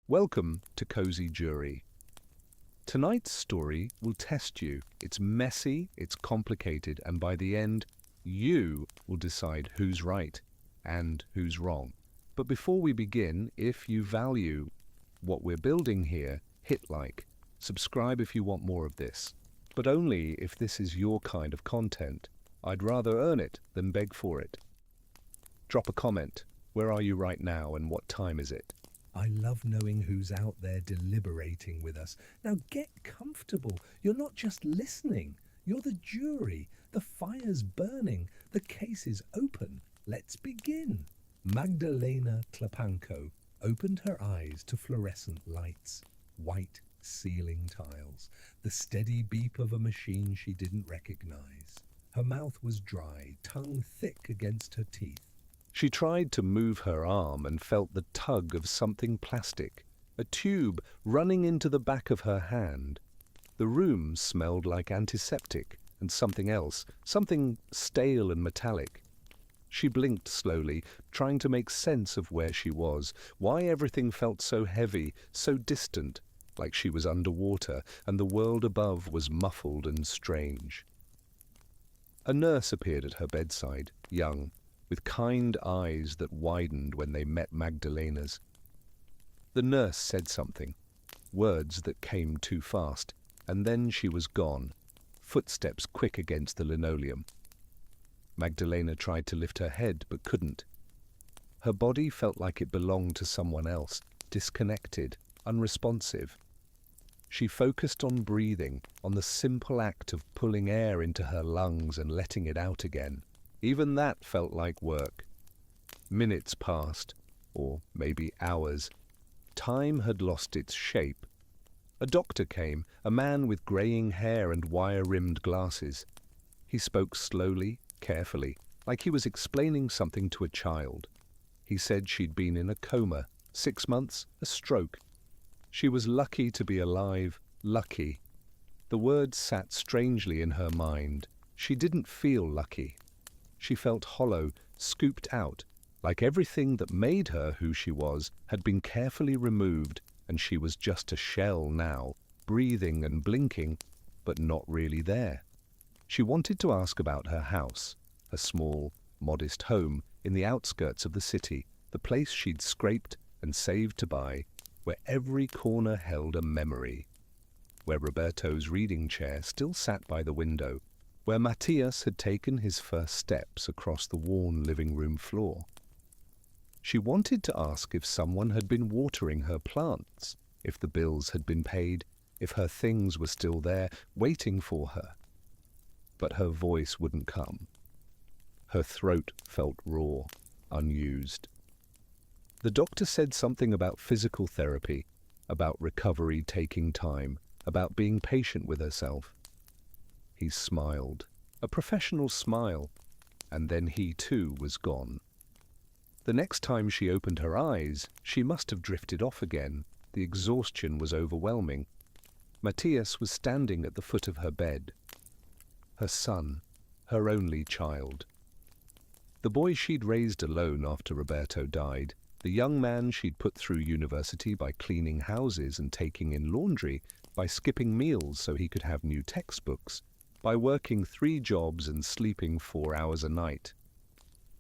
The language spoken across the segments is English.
Welcome to Cozy Jury. Tonight's story will test you. It's messy, it's complicated, and by the end, you will decide who's right and who's wrong. But before we begin, if you value what we're building here, hit like. Subscribe if you want more of this. But only if this is your kind of content. I'd rather earn it than beg for it. Drop a comment. Where are you right now and what time is it? I love knowing who's out there deliberating with us. Now get comfortable. You're not just listening. You're the jury. The fire's burning. The case is open. Let's begin. Magdalena Klapanko opened her eyes to fluorescent lights, white ceiling tiles, the steady beep of a machine she didn't recognize. Her mouth was dry, tongue thick against her teeth. She tried to move her arm and felt the tug of something plastic, a tube running into the back of her hand. The room smelled like antiseptic and something else, something stale and metallic. She blinked slowly, trying to make sense of where she was, why everything felt so heavy, so distant, like she was underwater and the world above was muffled and strange. A nurse appeared at her bedside, young, with kind eyes that widened when they met Magdalena's. The nurse said something, words that came too fast, and then she was gone, footsteps quick against the linoleum. Magdalena tried to lift her head but couldn't. Her body felt like it belonged to someone else, disconnected, unresponsive. She focused on breathing, on the simple act of pulling air into her lungs and letting it out again. Even that felt like work. Minutes passed, or maybe hours. Time had lost its shape. A doctor came, a man with greying hair and wire-rimmed glasses. He spoke slowly, carefully, like he was explaining something to a child. He said she'd been in a coma, 6 months, a stroke. She was lucky to be alive, lucky. The words sat strangely in her mind. She didn't feel lucky. She felt hollow, scooped out, like everything that made her who she was had been carefully removed, and she was just a shell now, breathing and blinking, but not really there. She wanted to ask about her house, her small, modest home in the outskirts of the city, the place she'd scraped and saved to buy, where every corner held a memory, where Roberto's reading chair still sat by the window, where Matthias had taken his first steps across the worn living room floor. She wanted to ask if someone had been watering her plants, if the bills had been paid, if her things were still there, waiting for her. But her voice wouldn't come. Her throat felt raw, unused. The doctor said something about physical therapy, about recovery taking time, about being patient with herself. He smiled, a professional smile, and then he too was gone. The next time she opened her eyes, she must have drifted off again. The exhaustion was overwhelming. Matthias was standing at the foot of her bed. Her son, her only child. The boy she'd raised alone after Roberto died, the young man she'd put through university by cleaning houses and taking in laundry, by skipping meals so he could have new textbooks, by working 3 jobs and sleeping 4 hours a night.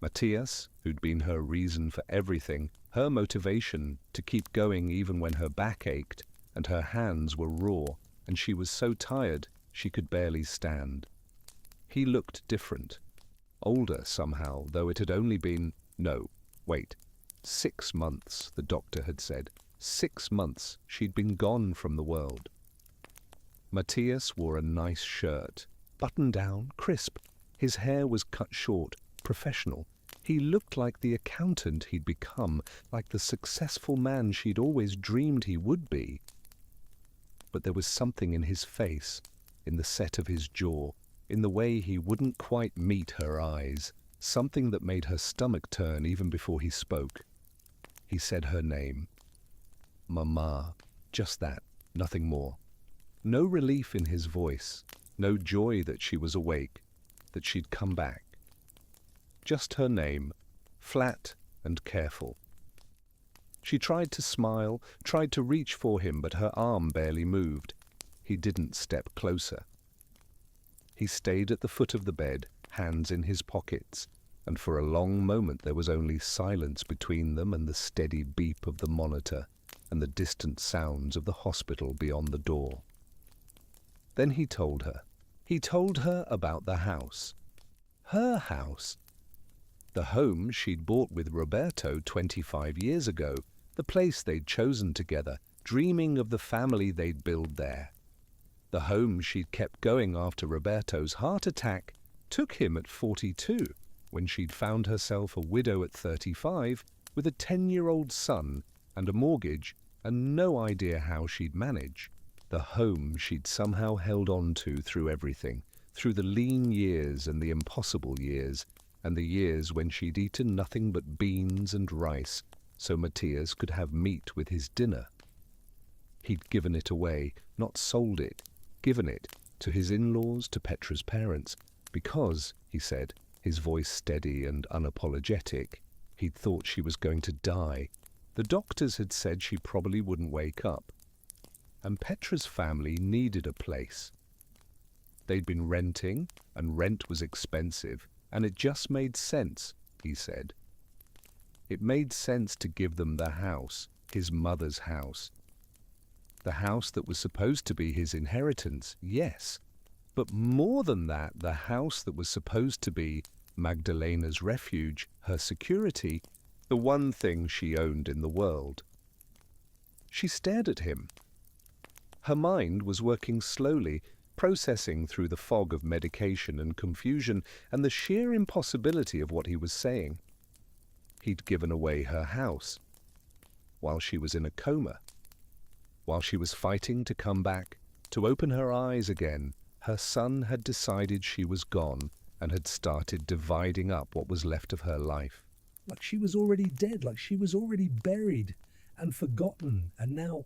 Matthias, who'd been her reason for everything, her motivation to keep going even when her back ached and her hands were raw and she was so tired she could barely stand. He looked different, older somehow, though it had only been, 6 months, the doctor had said. 6 months she'd been gone from the world. Matthias wore a nice shirt, buttoned down, crisp. His hair was cut short, professional. He looked like the accountant he'd become, like the successful man she'd always dreamed he would be. But there was something in his face, in the set of his jaw, in the way he wouldn't quite meet her eyes, something that made her stomach turn even before he spoke. He said her name. Mama. Just that, nothing more. No relief in his voice, no joy that she was awake, that she'd come back. Just her name, flat and careful. She tried to smile, tried to reach for him, but her arm barely moved. He didn't step closer. He stayed at the foot of the bed, hands in his pockets, and for a long moment there was only silence between them and the steady beep of the monitor and the distant sounds of the hospital beyond the door. Then he told her. He told her about the house. Her house. The home she'd bought with Roberto 25 years ago, the place they'd chosen together, dreaming of the family they'd build there. The home she'd kept going after Roberto's heart attack took him at 42, when she'd found herself a widow at 35 with a 10-year-old son and a mortgage and no idea how she'd manage. The home she'd somehow held on to through everything, through the lean years and the impossible years, and the years when she'd eaten nothing but beans and rice, so Matthias could have meat with his dinner. He'd given it away, not sold it, given it to his in-laws, to Petra's parents, because, he said, his voice steady and unapologetic, he'd thought she was going to die. The doctors had said she probably wouldn't wake up. And Petra's family needed a place. They'd been renting, and rent was expensive, and it just made sense, he said. It made sense to give them the house, his mother's house. The house that was supposed to be his inheritance, yes, but more than that, the house that was supposed to be Magdalena's refuge, her security, the one thing she owned in the world. She stared at him. Her mind was working slowly, processing through the fog of medication and confusion and the sheer impossibility of what he was saying. He'd given away her house, while she was in a coma, while she was fighting to come back, to open her eyes again. Her son had decided she was gone and had started dividing up what was left of her life. Like she was already dead, like she was already buried and forgotten. And now,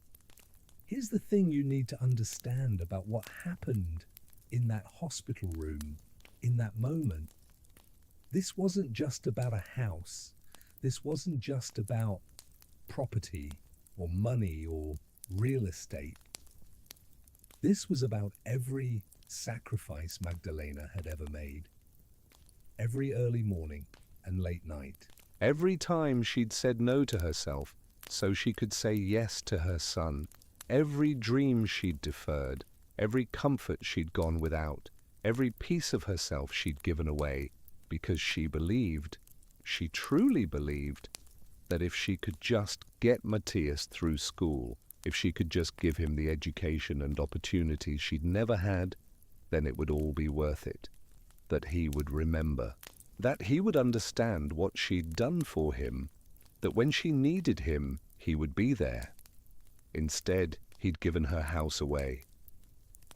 here's the thing you need to understand about what happened in that hospital room, in that moment. This wasn't just about a house. This wasn't just about property or money or real estate. This was about every sacrifice Magdalena had ever made. Every early morning and late night. Every time she'd said no to herself so she could say yes to her son. Every dream she'd deferred. Every comfort she'd gone without. Every piece of herself she'd given away because she believed, she truly believed, that if she could just get Matthias through school, if she could just give him the education and opportunities she'd never had, then it would all be worth it. That he would remember. That he would understand what she'd done for him. That when she needed him, he would be there. Instead, he'd given her house away.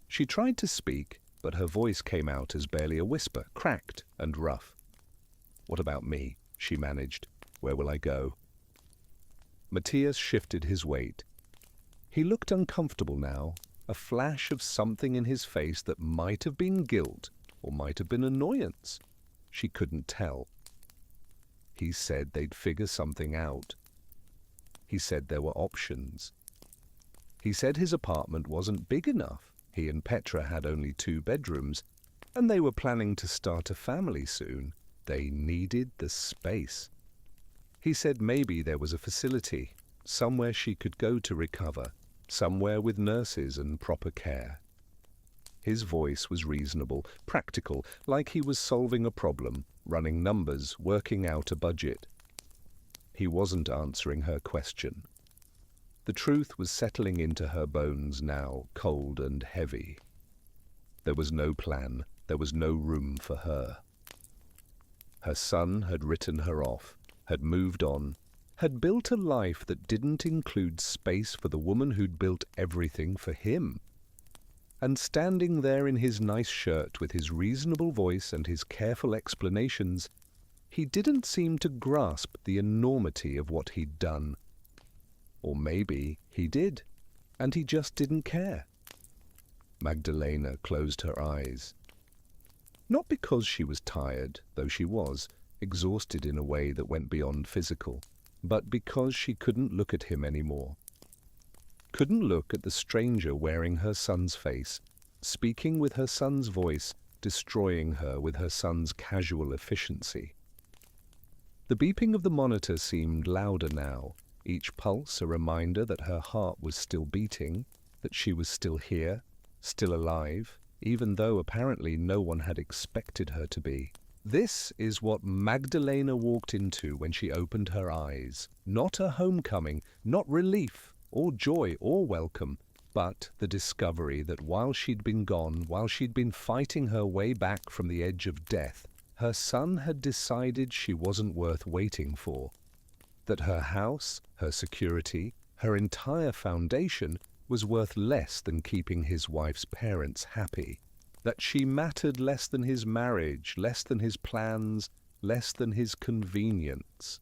She tried to speak, but her voice came out as barely a whisper, cracked and rough. "What about me?" she managed. "Where will I go?" Matthias shifted his weight. He looked uncomfortable now, a flash of something in his face that might have been guilt or might have been annoyance. She couldn't tell. He said they'd figure something out. He said there were options. He said his apartment wasn't big enough. He and Petra had only 2 bedrooms, and they were planning to start a family soon. They needed the space. He said maybe there was a facility, somewhere she could go to recover, somewhere with nurses and proper care. His voice was reasonable, practical, like he was solving a problem, running numbers, working out a budget. He wasn't answering her question. The truth was settling into her bones now, cold and heavy. There was no plan. There was no room for her. Her son had written her off, had moved on, had built a life that didn't include space for the woman who'd built everything for him. And standing there in his nice shirt with his reasonable voice and his careful explanations, he didn't seem to grasp the enormity of what he'd done. Or maybe he did, and he just didn't care. Magdalena closed her eyes. Not because she was tired, though she was, exhausted in a way that went beyond physical. but because she couldn't look at him anymore. Couldn't look at the stranger wearing her son's face, speaking with her son's voice, destroying her with her son's casual efficiency. The beeping of the monitor seemed louder now, each pulse a reminder that her heart was still beating, that she was still here, still alive, even though apparently no one had expected her to be. This is what Magdalena walked into when she opened her eyes. Not a homecoming, not relief, or joy, or welcome, but the discovery that while she'd been gone, while she'd been fighting her way back from the edge of death, her son had decided she wasn't worth waiting for. That her house, her security, her entire foundation was worth less than keeping his wife's parents happy. That she mattered less than his marriage, less than his plans, less than his convenience.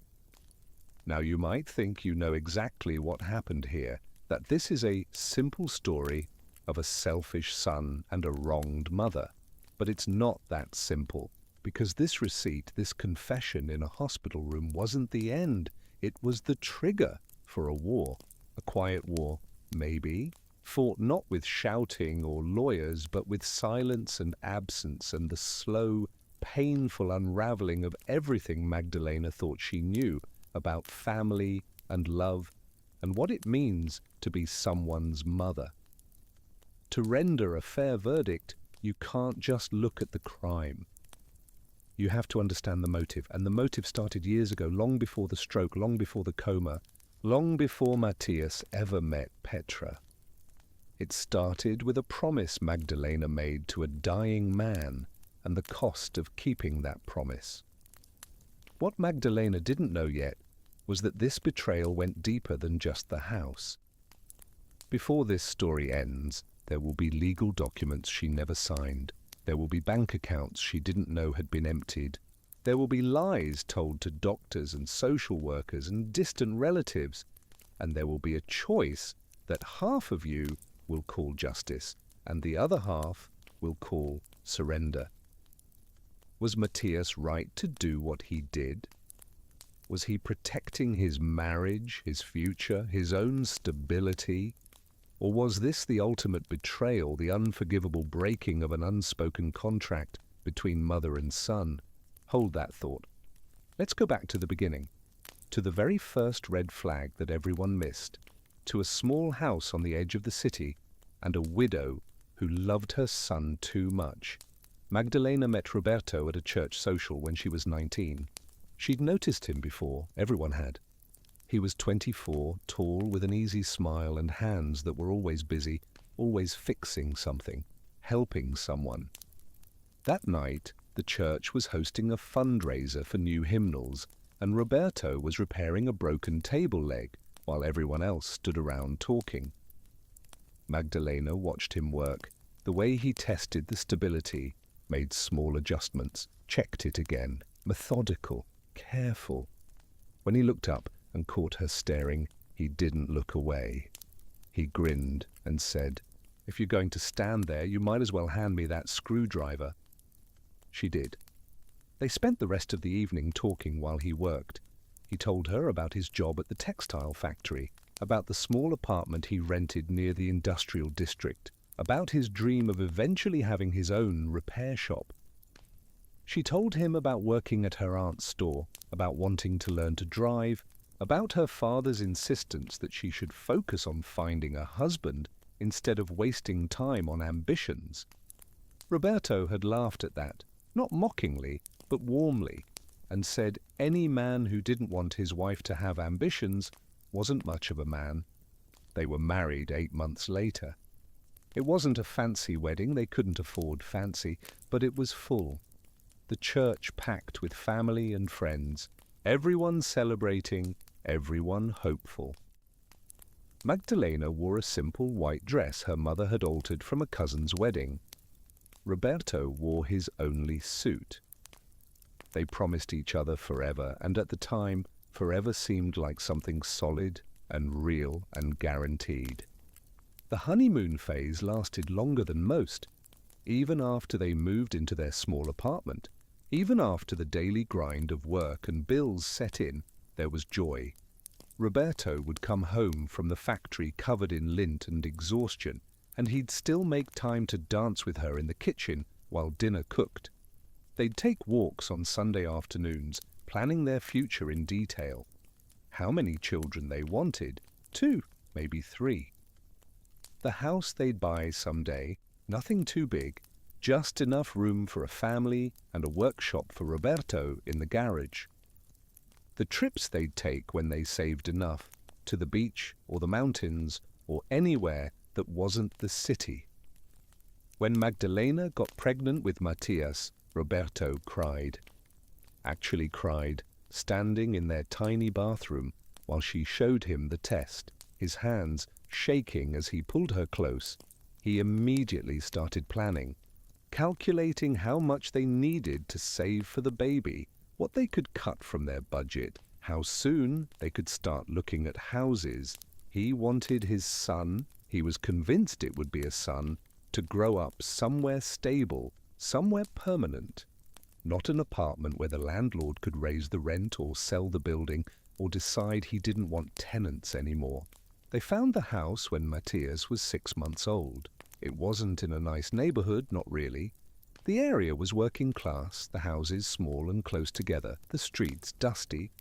Now you might think you know exactly what happened here, that this is a simple story of a selfish son and a wronged mother. But it's not that simple, because this receipt, this confession in a hospital room wasn't the end. It was the trigger for a war, a quiet war, maybe, fought not with shouting or lawyers, but with silence and absence and the slow, painful unraveling of everything Magdalena thought she knew about family and love and what it means to be someone's mother. To render a fair verdict, you can't just look at the crime. You have to understand the motive, and the motive started years ago, long before the stroke, long before the coma, long before Matthias ever met Petra. It started with a promise Magdalena made to a dying man and the cost of keeping that promise. What Magdalena didn't know yet was that this betrayal went deeper than just the house. Before this story ends, there will be legal documents she never signed. There will be bank accounts she didn't know had been emptied. There will be lies told to doctors and social workers and distant relatives. And there will be a choice that half of you will call justice and the other half will call surrender. Was Matthias right to do what he did? Was he protecting his marriage, his future, his own stability? Or was this the ultimate betrayal, the unforgivable breaking of an unspoken contract between mother and son? Hold that thought. Let's go back to the beginning, to the very first red flag that everyone missed, to a small house on the edge of the city and a widow who loved her son too much. Magdalena met Roberto at a church social when she was 19. She'd noticed him before, everyone had. He was 24, tall, with an easy smile and hands that were always busy, always fixing something, helping someone. That night, the church was hosting a fundraiser for new hymnals, and Roberto was repairing a broken table leg while everyone else stood around talking. Magdalena watched him work, the way he tested the stability, made small adjustments, checked it again, methodical, careful. When he looked up and caught her staring, he didn't look away. He grinned and said, "If you're going to stand there, you might as well hand me that screwdriver." She did. They spent the rest of the evening talking while he worked. He told her about his job at the textile factory, about the small apartment he rented near the industrial district, about his dream of eventually having his own repair shop. She told him about working at her aunt's store, about wanting to learn to drive, about her father's insistence that she should focus on finding a husband instead of wasting time on ambitions. Roberto had laughed at that, not mockingly, but warmly, and said any man who didn't want his wife to have ambitions wasn't much of a man. They were married 8 months later. It wasn't a fancy wedding, they couldn't afford fancy, but it was full. The church packed with family and friends, everyone celebrating, everyone hopeful. Magdalena wore a simple white dress her mother had altered from a cousin's wedding. Roberto wore his only suit. They promised each other forever, and at the time, forever seemed like something solid and real and guaranteed. The honeymoon phase lasted longer than most. Even after they moved into their small apartment, even after the daily grind of work and bills set in, there was joy, Roberto would come home from the factory covered in lint and exhaustion, and he'd still make time to dance with her in the kitchen while dinner cooked. They'd take walks on Sunday afternoons, planning their future in detail. How many children they wanted? 2, maybe 3. The house they'd buy someday, nothing too big, just enough room for a family and a workshop for Roberto in the garage. The trips they'd take when they saved enough, to the beach or the mountains or anywhere that wasn't the city. When Magdalena got pregnant with Matthias, Roberto cried. Actually cried, standing in their tiny bathroom while she showed him the test, his hands shaking as he pulled her close. He immediately started planning, calculating how much they needed to save for the baby, what they could cut from their budget, how soon they could start looking at houses. He wanted his son, he was convinced it would be a son, to grow up somewhere stable, somewhere permanent. Not an apartment where the landlord could raise the rent or sell the building or decide he didn't want tenants anymore. They found the house when Matthias was 6 months old. It wasn't in a nice neighborhood, not really. The area was working class, the houses small and close together, the streets dusty,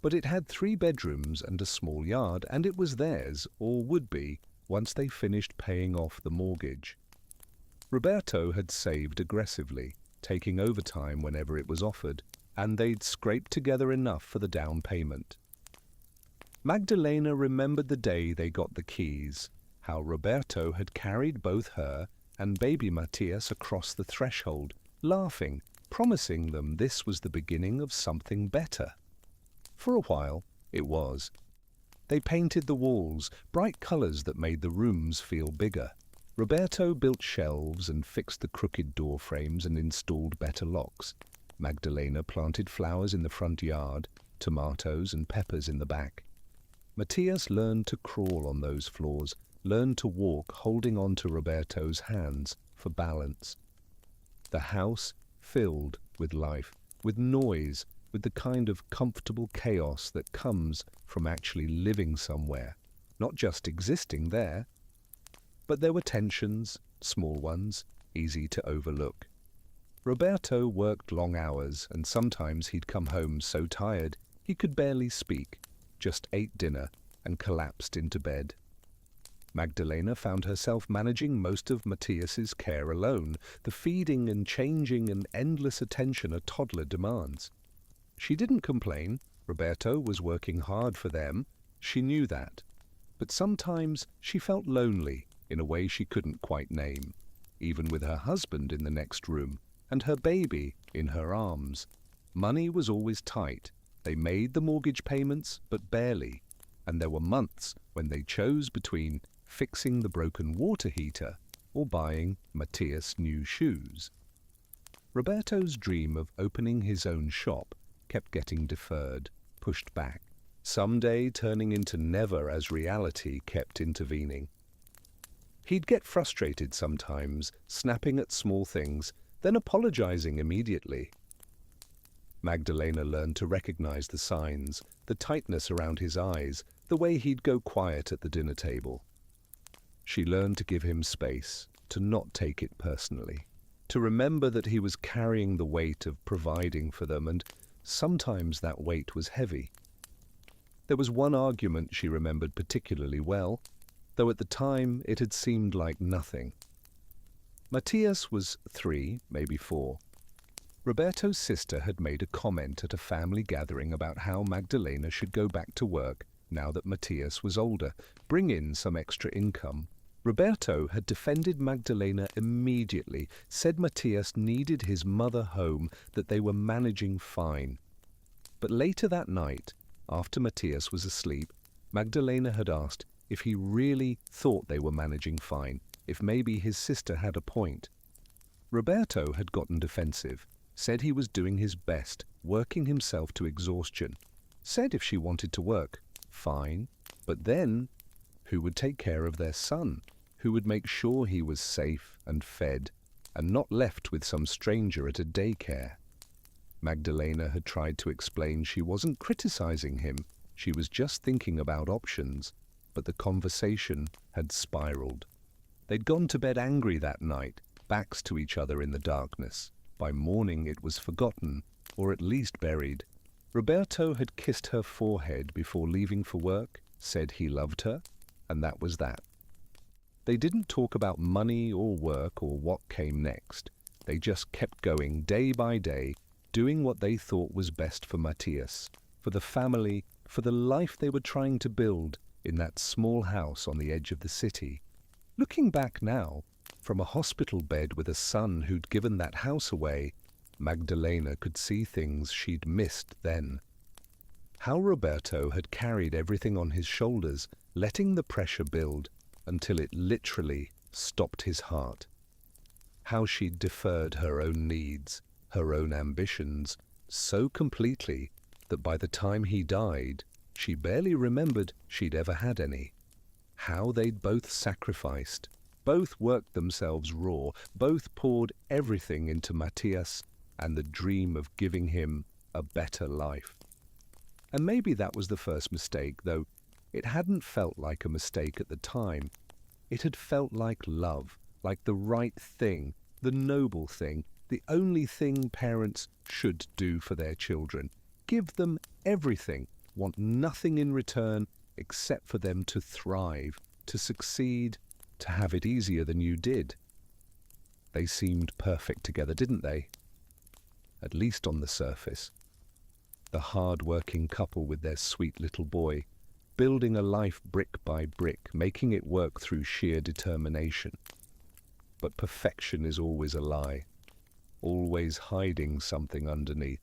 but it had 3 bedrooms and a small yard, and it was theirs, or would be, once they finished paying off the mortgage. Roberto had saved aggressively, taking overtime whenever it was offered, and they'd scraped together enough for the down payment. Magdalena remembered the day they got the keys, how Roberto had carried both her and baby Matthias across the threshold, laughing, promising them this was the beginning of something better. For a while, it was. They painted the walls, bright colors that made the rooms feel bigger. Roberto built shelves and fixed the crooked door frames and installed better locks. Magdalena planted flowers in the front yard, tomatoes and peppers in the back. Matthias learned to crawl on those floors, learned to walk holding on to Roberto's hands for balance. The house filled with life, with noise, with the kind of comfortable chaos that comes from actually living somewhere, not just existing there. But there were tensions, small ones, easy to overlook. Roberto worked long hours, and sometimes he'd come home so tired he could barely speak, just ate dinner and collapsed into bed. Magdalena found herself managing most of Matthias's care alone, the feeding and changing and endless attention a toddler demands. She didn't complain. Roberto was working hard for them. She knew that. But sometimes she felt lonely in a way she couldn't quite name, even with her husband in the next room and her baby in her arms. Money was always tight. They made the mortgage payments, but barely, and there were months when they chose between fixing the broken water heater or buying Matthias new shoes. Roberto's dream of opening his own shop kept getting deferred, pushed back. Someday turning into never as reality kept intervening. He'd get frustrated sometimes, snapping at small things, then apologizing immediately. Magdalena learned to recognize the signs, the tightness around his eyes, the way he'd go quiet at the dinner table. She learned to give him space, to not take it personally, to remember that he was carrying the weight of providing for them, and sometimes that weight was heavy. There was one argument she remembered particularly well, though at the time it had seemed like nothing. Matthias was 3, maybe 4. Roberto's sister had made a comment at a family gathering about how Magdalena should go back to work now that Matthias was older, bring in some extra income. Roberto had defended Magdalena immediately, said Matthias needed his mother home, that they were managing fine. But later that night, after Matthias was asleep, Magdalena had asked if he really thought they were managing fine, if maybe his sister had a point. Roberto had gotten defensive, said he was doing his best, working himself to exhaustion, said if she wanted to work, fine, but then who would take care of their son? Who would make sure he was safe and fed, and not left with some stranger at a daycare? Magdalena had tried to explain she wasn't criticizing him, She was just thinking about options, but the conversation had spiraled. They'd gone to bed angry that night, backs to each other in the darkness. By morning it was forgotten, or at least buried. Roberto had kissed her forehead before leaving for work, said he loved her, and that was that. They didn't talk about money or work or what came next. They just kept going day by day, doing what they thought was best for Matthias, for the family, for the life they were trying to build in that small house on the edge of the city. Looking back now, from a hospital bed with a son who'd given that house away, Magdalena could see things she'd missed then. How Roberto had carried everything on his shoulders, letting the pressure build until it literally stopped his heart. How she'd deferred her own needs, her own ambitions, so completely that by the time he died, she barely remembered she'd ever had any. How they'd both sacrificed, both worked themselves raw, both poured everything into Matthias and the dream of giving him a better life. And maybe that was the first mistake, though it hadn't felt like a mistake at the time. It had felt like love, like the right thing, the noble thing, the only thing parents should do for their children. Give them everything, want nothing in return except for them to thrive, to succeed, to have it easier than you did. They seemed perfect together, didn't they? At least on the surface. The hard-working couple with their sweet little boy, building a life brick by brick, making it work through sheer determination. But perfection is always a lie, always hiding something underneath.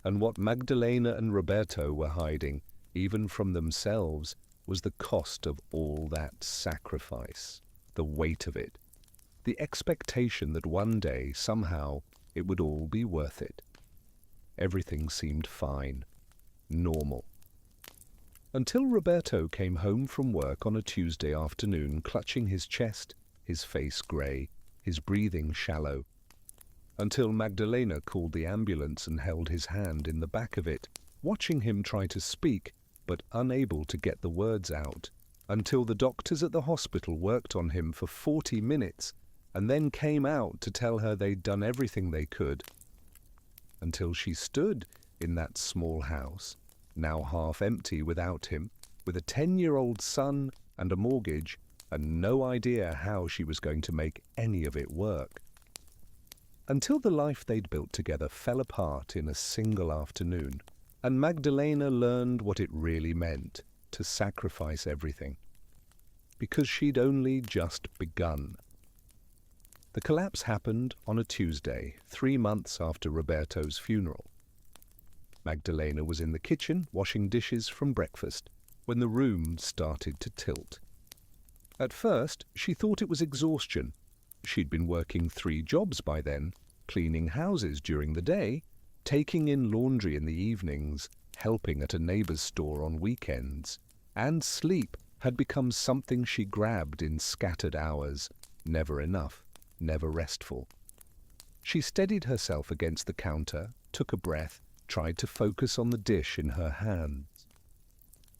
And what Magdalena and Roberto were hiding, even from themselves, was the cost of all that sacrifice, the weight of it, the expectation that one day, somehow, it would all be worth it. Everything seemed fine, normal. Until Roberto came home from work on a Tuesday afternoon, clutching his chest, his face grey, his breathing shallow. Until Magdalena called the ambulance and held his hand in the back of it, watching him try to speak, but unable to get the words out. Until the doctors at the hospital worked on him for 40 minutes and then came out to tell her they'd done everything they could. Until she stood in that small house, now half empty without him, with a 10-year-old son and a mortgage, and no idea how she was going to make any of it work. Until the life they'd built together fell apart in a single afternoon, and Magdalena learned what it really meant to sacrifice everything. Because she'd only just begun. The collapse happened on a Tuesday, 3 months after Roberto's funeral. Magdalena was in the kitchen washing dishes from breakfast when the room started to tilt. At first, she thought it was exhaustion. She'd been working 3 jobs by then, cleaning houses during the day, taking in laundry in the evenings, helping at a neighbor's store on weekends, and sleep had become something she grabbed in scattered hours, never enough, never restful. She steadied herself against the counter, took a breath, tried to focus on the dish in her hands.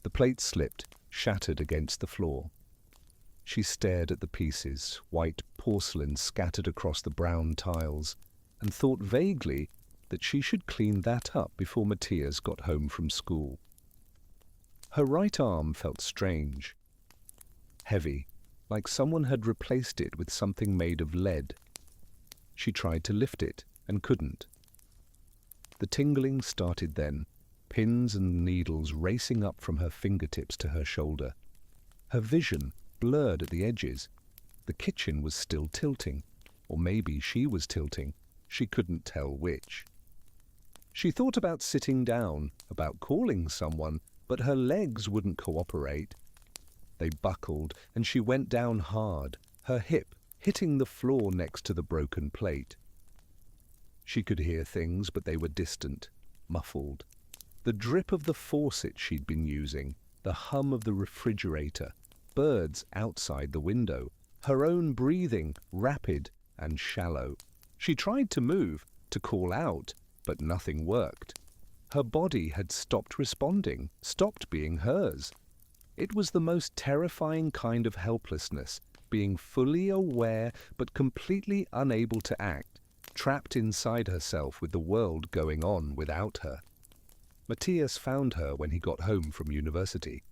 The plate slipped, shattered against the floor. She stared at the pieces, white porcelain scattered across the brown tiles, and thought vaguely that she should clean that up before Matthias got home from school. Her right arm felt strange, heavy, like someone had replaced it with something made of lead. She tried to lift it and couldn't. The tingling started then, pins and needles racing up from her fingertips to her shoulder. Her vision blurred at the edges. The kitchen was still tilting, or maybe she was tilting. She couldn't tell which. She thought about sitting down, about calling someone, but her legs wouldn't cooperate. They buckled, and she went down hard, her hip hitting the floor next to the broken plate. She could hear things, but they were distant, muffled. The drip of the faucet she'd been using, the hum of the refrigerator, birds outside the window, her own breathing, rapid and shallow. She tried to move, to call out, but nothing worked. Her body had stopped responding, stopped being hers. It was the most terrifying kind of helplessness, being fully aware but completely unable to act, trapped inside herself with the world going on without her. Matthias found her when he got home from university.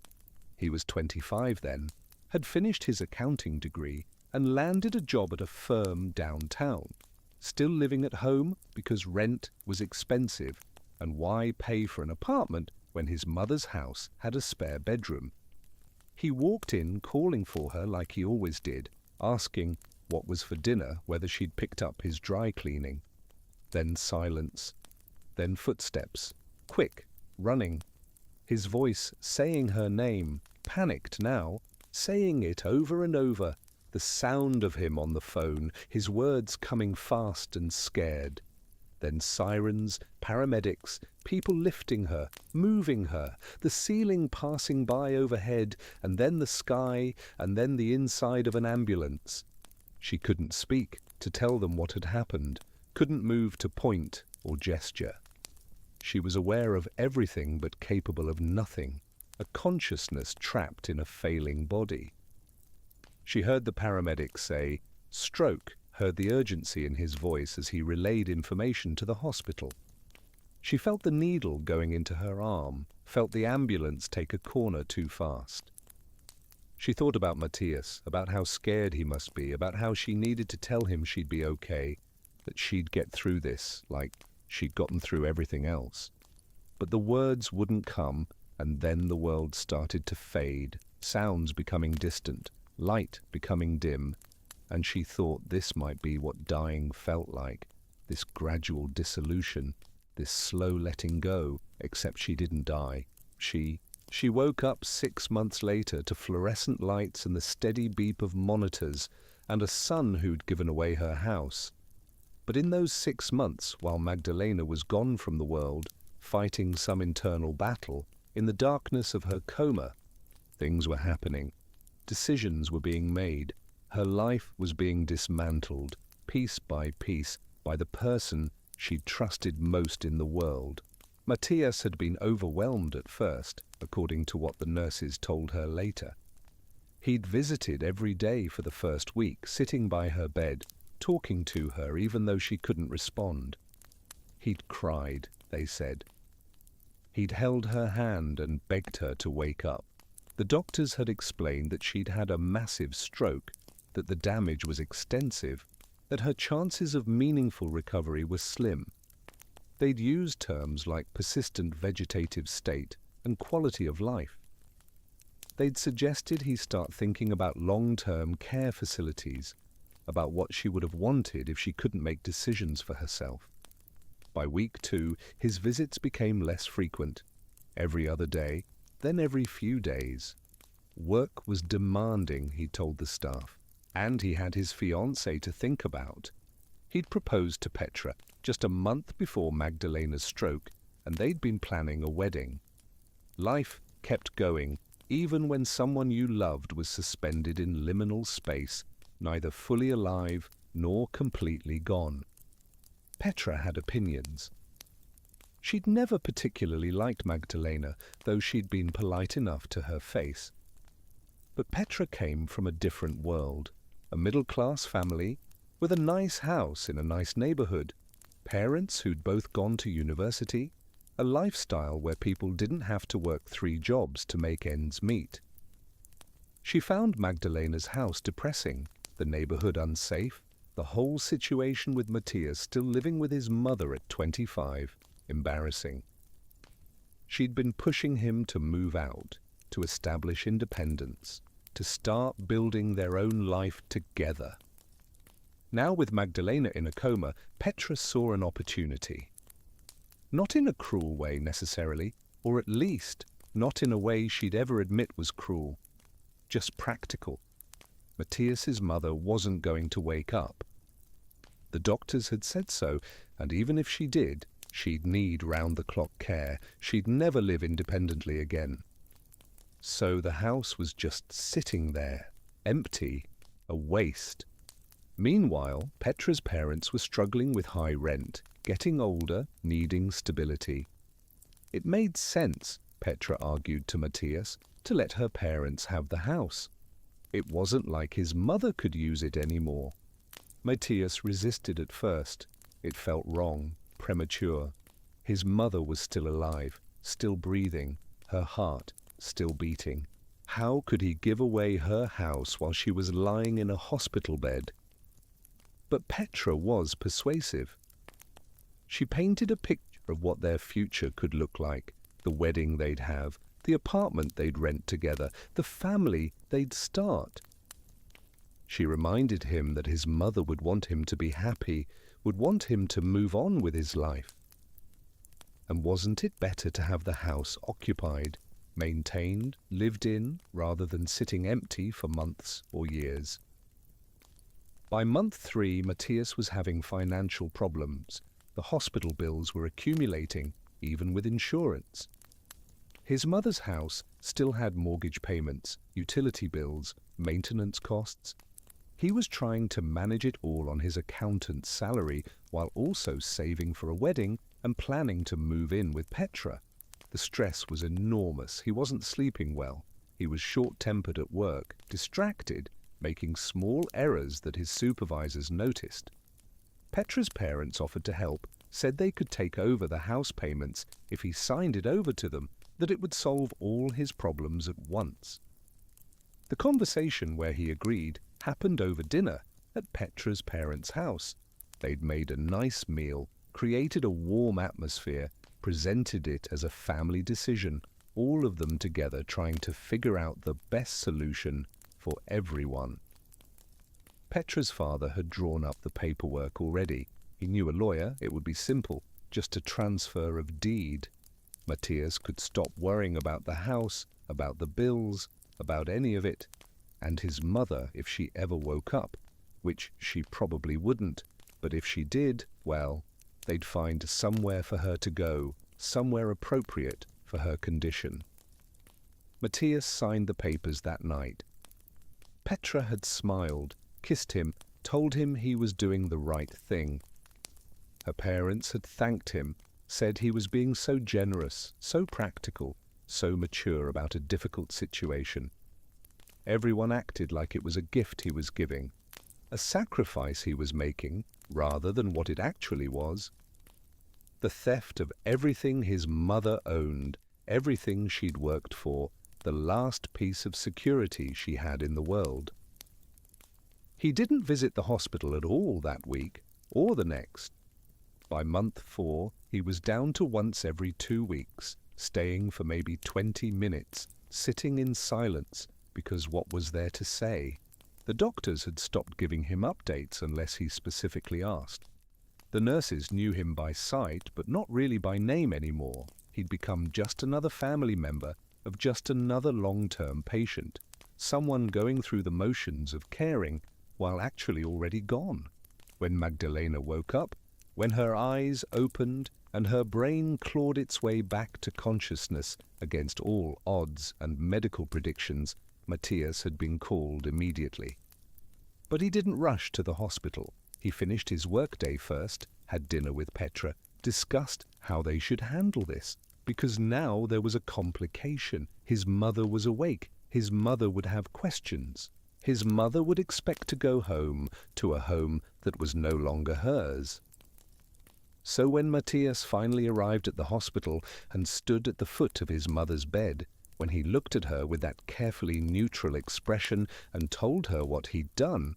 He was 25 then, had finished his accounting degree, and landed a job at a firm downtown. Still living at home because rent was expensive, and why pay for an apartment when his mother's house had a spare bedroom? He walked in calling for her like he always did, asking what was for dinner, whether she'd picked up his dry cleaning. Then silence, then footsteps, quick, running. His voice saying her name, panicked now, saying it over and over, the sound of him on the phone, his words coming fast and scared. Then sirens, paramedics, people lifting her, moving her, the ceiling passing by overhead, and then the sky, and then the inside of an ambulance. She couldn't speak to tell them what had happened, couldn't move to point or gesture. She was aware of everything but capable of nothing, a consciousness trapped in a failing body. She heard the paramedic say, "Stroke," heard the urgency in his voice as he relayed information to the hospital. She felt the needle going into her arm, felt the ambulance take a corner too fast. She thought about Matthias, about how scared he must be, about how she needed to tell him she'd be okay, that she'd get through this, like she'd gotten through everything else. But the words wouldn't come, and then the world started to fade, sounds becoming distant, light becoming dim, and she thought this might be what dying felt like, this gradual dissolution, this slow letting go, except she didn't die. She woke up 6 months later to fluorescent lights and the steady beep of monitors and a son who'd given away her house. But in those 6 months, while Magdalena was gone from the world, fighting some internal battle, in the darkness of her coma, things were happening. Decisions were being made. Her life was being dismantled, piece by piece, by the person she'd trusted most in the world. Matthias had been overwhelmed at first, according to what the nurses told her later. He'd visited every day for the first week, sitting by her bed, talking to her even though she couldn't respond. He'd cried, they said. He'd held her hand and begged her to wake up. The doctors had explained that she'd had a massive stroke, that the damage was extensive, that her chances of meaningful recovery were slim. They'd used terms like persistent vegetative state and quality of life. They'd suggested he start thinking about long-term care facilities, about what she would have wanted if she couldn't make decisions for herself. By week 2, his visits became less frequent, every other day, then every few days. Work was demanding, he told the staff, and he had his fiancée to think about. He'd proposed to Petra just a month before Magdalena's stroke, and they'd been planning a wedding. Life kept going, even when someone you loved was suspended in liminal space, neither fully alive nor completely gone. Petra had opinions. She'd never particularly liked Magdalena, though she'd been polite enough to her face. But Petra came from a different world, a middle-class family with a nice house in a nice neighborhood, parents who'd both gone to university, a lifestyle where people didn't have to work 3 jobs to make ends meet. She found Magdalena's house depressing, the neighborhood unsafe, the whole situation with Matthias still living with his mother at 25, embarrassing. She'd been pushing him to move out, to establish independence, to start building their own life together. Now with Magdalena in a coma, Petra saw an opportunity. Not in a cruel way necessarily, or at least not in a way she'd ever admit was cruel, just practical. Matthias's mother wasn't going to wake up. The doctors had said so, and even if she did, she'd need round-the-clock care. She'd never live independently again. So the house was just sitting there, empty, a waste. Meanwhile, Petra's parents were struggling with high rent, getting older, needing stability. It made sense, Petra argued to Matthias, to let her parents have the house. It wasn't like his mother could use it anymore. Matthias resisted at first. It felt wrong, premature. His mother was still alive, still breathing, her heart still beating. How could he give away her house while she was lying in a hospital bed? But Petra was persuasive. She painted a picture of what their future could look like, the wedding they'd have, the apartment they'd rent together, the family they'd start. She reminded him that his mother would want him to be happy, would want him to move on with his life. And wasn't it better to have the house occupied, maintained, lived in, rather than sitting empty for months or years? By month 3, Matthias was having financial problems. The hospital bills were accumulating, even with insurance. His mother's house still had mortgage payments, utility bills, maintenance costs. He was trying to manage it all on his accountant's salary while also saving for a wedding and planning to move in with Petra. The stress was enormous. He wasn't sleeping well. He was short-tempered at work, distracted, making small errors that his supervisors noticed. Petra's parents offered to help, said they could take over the house payments if he signed it over to them, that it would solve all his problems at once. The conversation where he agreed happened over dinner at Petra's parents' house. They'd made a nice meal, created a warm atmosphere, presented it as a family decision, all of them together trying to figure out the best solution for everyone. Petra's father had drawn up the paperwork already. He knew a lawyer, it would be simple, just a transfer of deed. Matthias could stop worrying about the house, about the bills, about any of it. And his mother, if she ever woke up, which she probably wouldn't, but if she did, well, they'd find somewhere for her to go, somewhere appropriate for her condition. Matthias signed the papers that night. Petra had smiled, kissed him, told him he was doing the right thing. Her parents had thanked him, said he was being so generous, so practical, so mature about a difficult situation. Everyone acted like it was a gift he was giving, a sacrifice he was making, rather than what it actually was. The theft of everything his mother owned, everything she'd worked for, the last piece of security she had in the world. He didn't visit the hospital at all that week, or the next. By month 4, he was down to once every 2 weeks, staying for maybe 20 minutes, sitting in silence, because what was there to say? The doctors had stopped giving him updates unless he specifically asked. The nurses knew him by sight, but not really by name anymore. He'd become just another family member of just another long-term patient, someone going through the motions of caring while actually already gone. When Magdalena woke up, when her eyes opened and her brain clawed its way back to consciousness against all odds and medical predictions, Matthias had been called immediately. But he didn't rush to the hospital. He finished his workday first, had dinner with Petra, discussed how they should handle this, because now there was a complication. His mother was awake. His mother would have questions. His mother would expect to go home to a home that was no longer hers. So when Matthias finally arrived at the hospital and stood at the foot of his mother's bed, when he looked at her with that carefully neutral expression and told her what he'd done,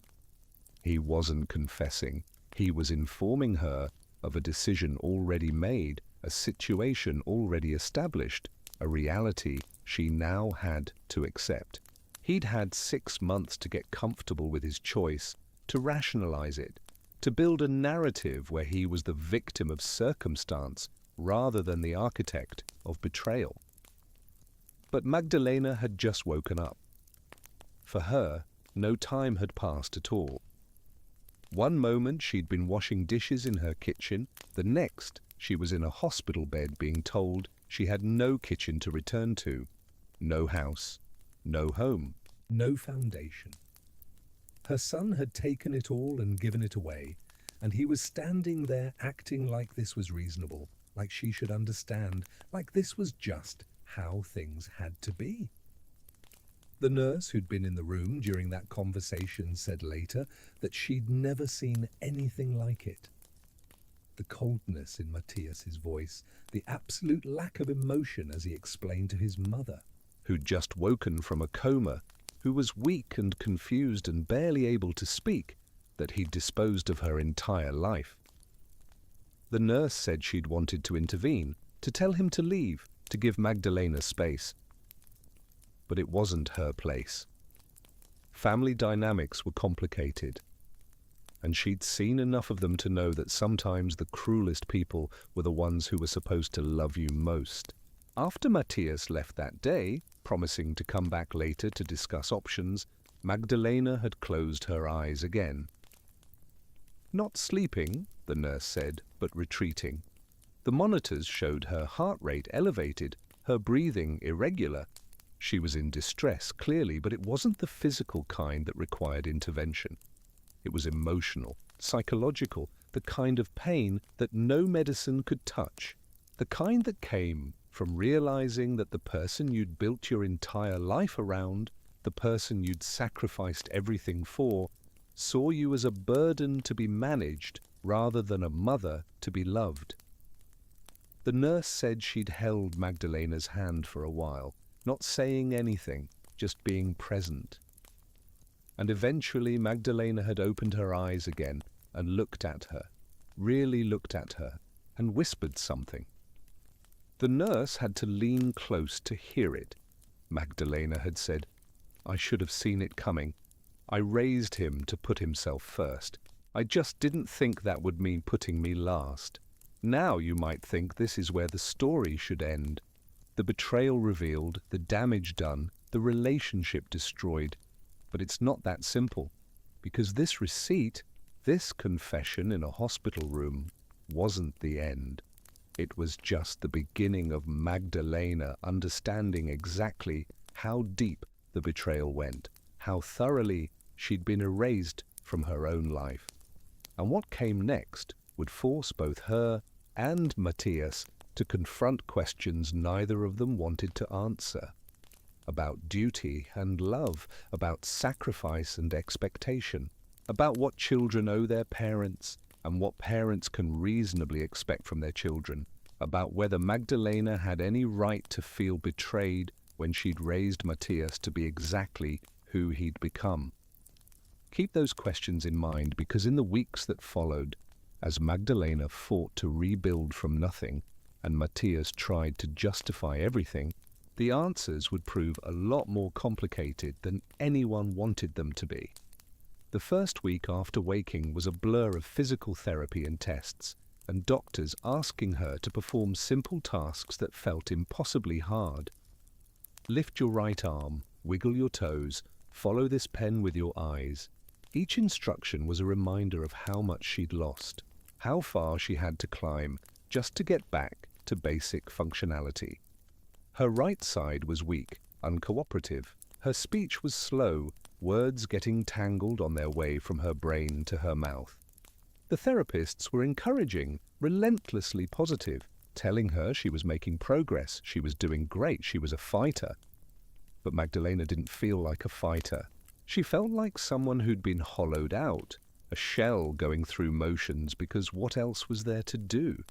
he wasn't confessing. He was informing her of a decision already made, a situation already established, a reality she now had to accept. He'd had 6 months to get comfortable with his choice, to rationalize it, to build a narrative where he was the victim of circumstance rather than the architect of betrayal. But Magdalena had just woken up. For her, no time had passed at all. One moment she'd been washing dishes in her kitchen, the next she was in a hospital bed being told she had no kitchen to return to, no house, no home, no foundation. Her son had taken it all and given it away, and he was standing there acting like this was reasonable, like she should understand, like this was just how things had to be. The nurse who'd been in the room during that conversation said later that she'd never seen anything like it. The coldness in Matthias's voice, the absolute lack of emotion as he explained to his mother, who'd just woken from a coma, who was weak and confused and barely able to speak, that he'd disposed of her entire life. The nurse said she'd wanted to intervene, to tell him to leave, to give Magdalena space. But it wasn't her place. Family dynamics were complicated, and she'd seen enough of them to know that sometimes the cruelest people were the ones who were supposed to love you most. After Matthias left that day, promising to come back later to discuss options, Magdalena had closed her eyes again. Not sleeping, the nurse said, but retreating. The monitors showed her heart rate elevated, her breathing irregular. She was in distress, clearly, but it wasn't the physical kind that required intervention. It was emotional, psychological, the kind of pain that no medicine could touch, the kind that came from realizing that the person you'd built your entire life around, the person you'd sacrificed everything for, saw you as a burden to be managed rather than a mother to be loved. The nurse said she'd held Magdalena's hand for a while, not saying anything, just being present. And eventually Magdalena had opened her eyes again and looked at her, really looked at her, and whispered something. The nurse had to lean close to hear it. Magdalena had said, "I should have seen it coming. I raised him to put himself first. I just didn't think that would mean putting me last. Now you might think this is where the story should end. The betrayal revealed, the damage done, the relationship destroyed. But it's not that simple, because this receipt, this confession in a hospital room, wasn't the end. It was just the beginning of Magdalena understanding exactly how deep the betrayal went, how thoroughly she'd been erased from her own life. And what came next would force both her and Matthias to confront questions neither of them wanted to answer. About duty and love, about sacrifice and expectation, about what children owe their parents and what parents can reasonably expect from their children, about whether Magdalena had any right to feel betrayed when she'd raised Matthias to be exactly who he'd become. Keep those questions in mind, because in the weeks that followed, as Magdalena fought to rebuild from nothing and Matthias tried to justify everything, the answers would prove a lot more complicated than anyone wanted them to be. The first week after waking was a blur of physical therapy and tests, and doctors asking her to perform simple tasks that felt impossibly hard. Lift your right arm, wiggle your toes, follow this pen with your eyes. Each instruction was a reminder of how much she'd lost, how far she had to climb just to get back to basic functionality. Her right side was weak, uncooperative. Her speech was slow, words getting tangled on their way from her brain to her mouth. The therapists were encouraging, relentlessly positive, telling her she was making progress, she was doing great, she was a fighter. But Magdalena didn't feel like a fighter. She felt like someone who'd been hollowed out, a shell going through motions because what else was there to do?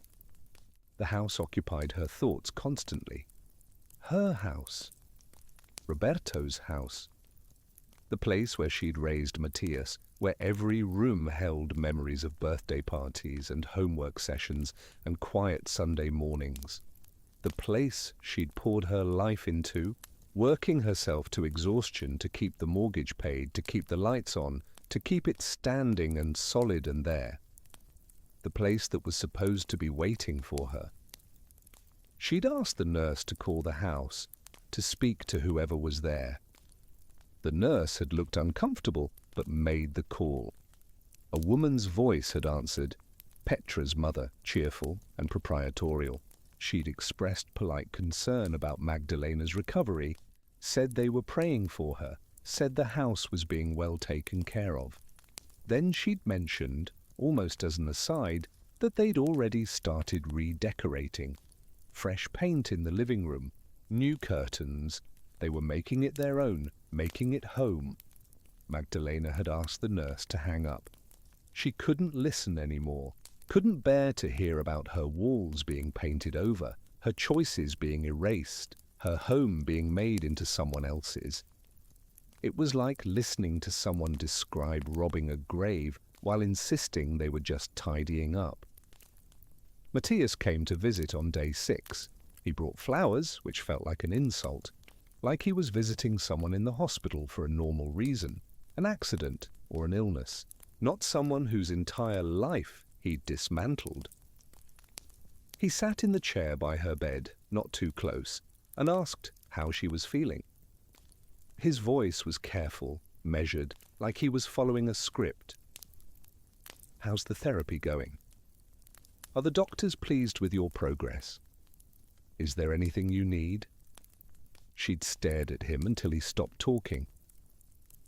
The house occupied her thoughts constantly. Her house. Roberto's house. The place where she'd raised Matthias, where every room held memories of birthday parties and homework sessions and quiet Sunday mornings. The place she'd poured her life into, working herself to exhaustion to keep the mortgage paid, to keep the lights on, to keep it standing and solid and there. The place that was supposed to be waiting for her. She'd asked the nurse to call the house, to speak to whoever was there. The nurse had looked uncomfortable, but made the call. A woman's voice had answered, Petra's mother, cheerful and proprietorial. She'd expressed polite concern about Magdalena's recovery, said they were praying for her, said the house was being well taken care of. Then she'd mentioned, almost as an aside, that they'd already started redecorating. Fresh paint in the living room, new curtains. They were making it their own, making it home. Magdalena had asked the nurse to hang up. She couldn't listen anymore, couldn't bear to hear about her walls being painted over, her choices being erased, her home being made into someone else's. It was like listening to someone describe robbing a grave while insisting they were just tidying up. Matthias came to visit on day 6. He brought flowers, which felt like an insult, like he was visiting someone in the hospital for a normal reason, an accident or an illness, not someone whose entire life he'd dismantled. He sat in the chair by her bed, not too close, and asked how she was feeling. His voice was careful, measured, like he was following a script. "How's the therapy going? Are the doctors pleased with your progress? Is there anything you need?" She'd stared at him until he stopped talking.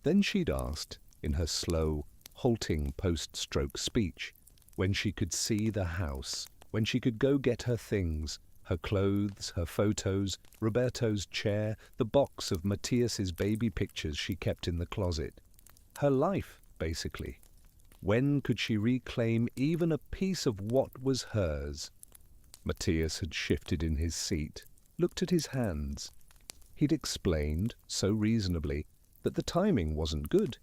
Then she'd asked, in her slow, halting post-stroke speech, when she could see the house, when she could go get her things, her clothes, her photos, Roberto's chair, the box of Matthias's baby pictures she kept in the closet. Her life, basically. When could she reclaim even a piece of what was hers? Matthias had shifted in his seat, looked at his hands. He'd explained, so reasonably, that the timing wasn't good.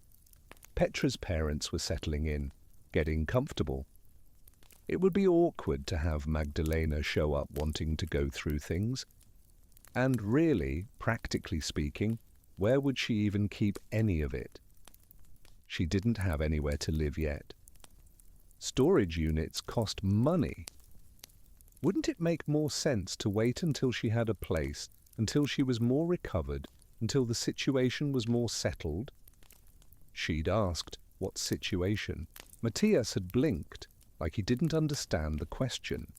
Petra's parents were settling in, getting comfortable. It would be awkward to have Magdalena show up wanting to go through things. And really, practically speaking, where would she even keep any of it? She didn't have anywhere to live yet. Storage units cost money. Wouldn't it make more sense to wait until she had a place, until she was more recovered, until the situation was more settled? She'd asked, what situation? Matthias had blinked, like he didn't understand the question.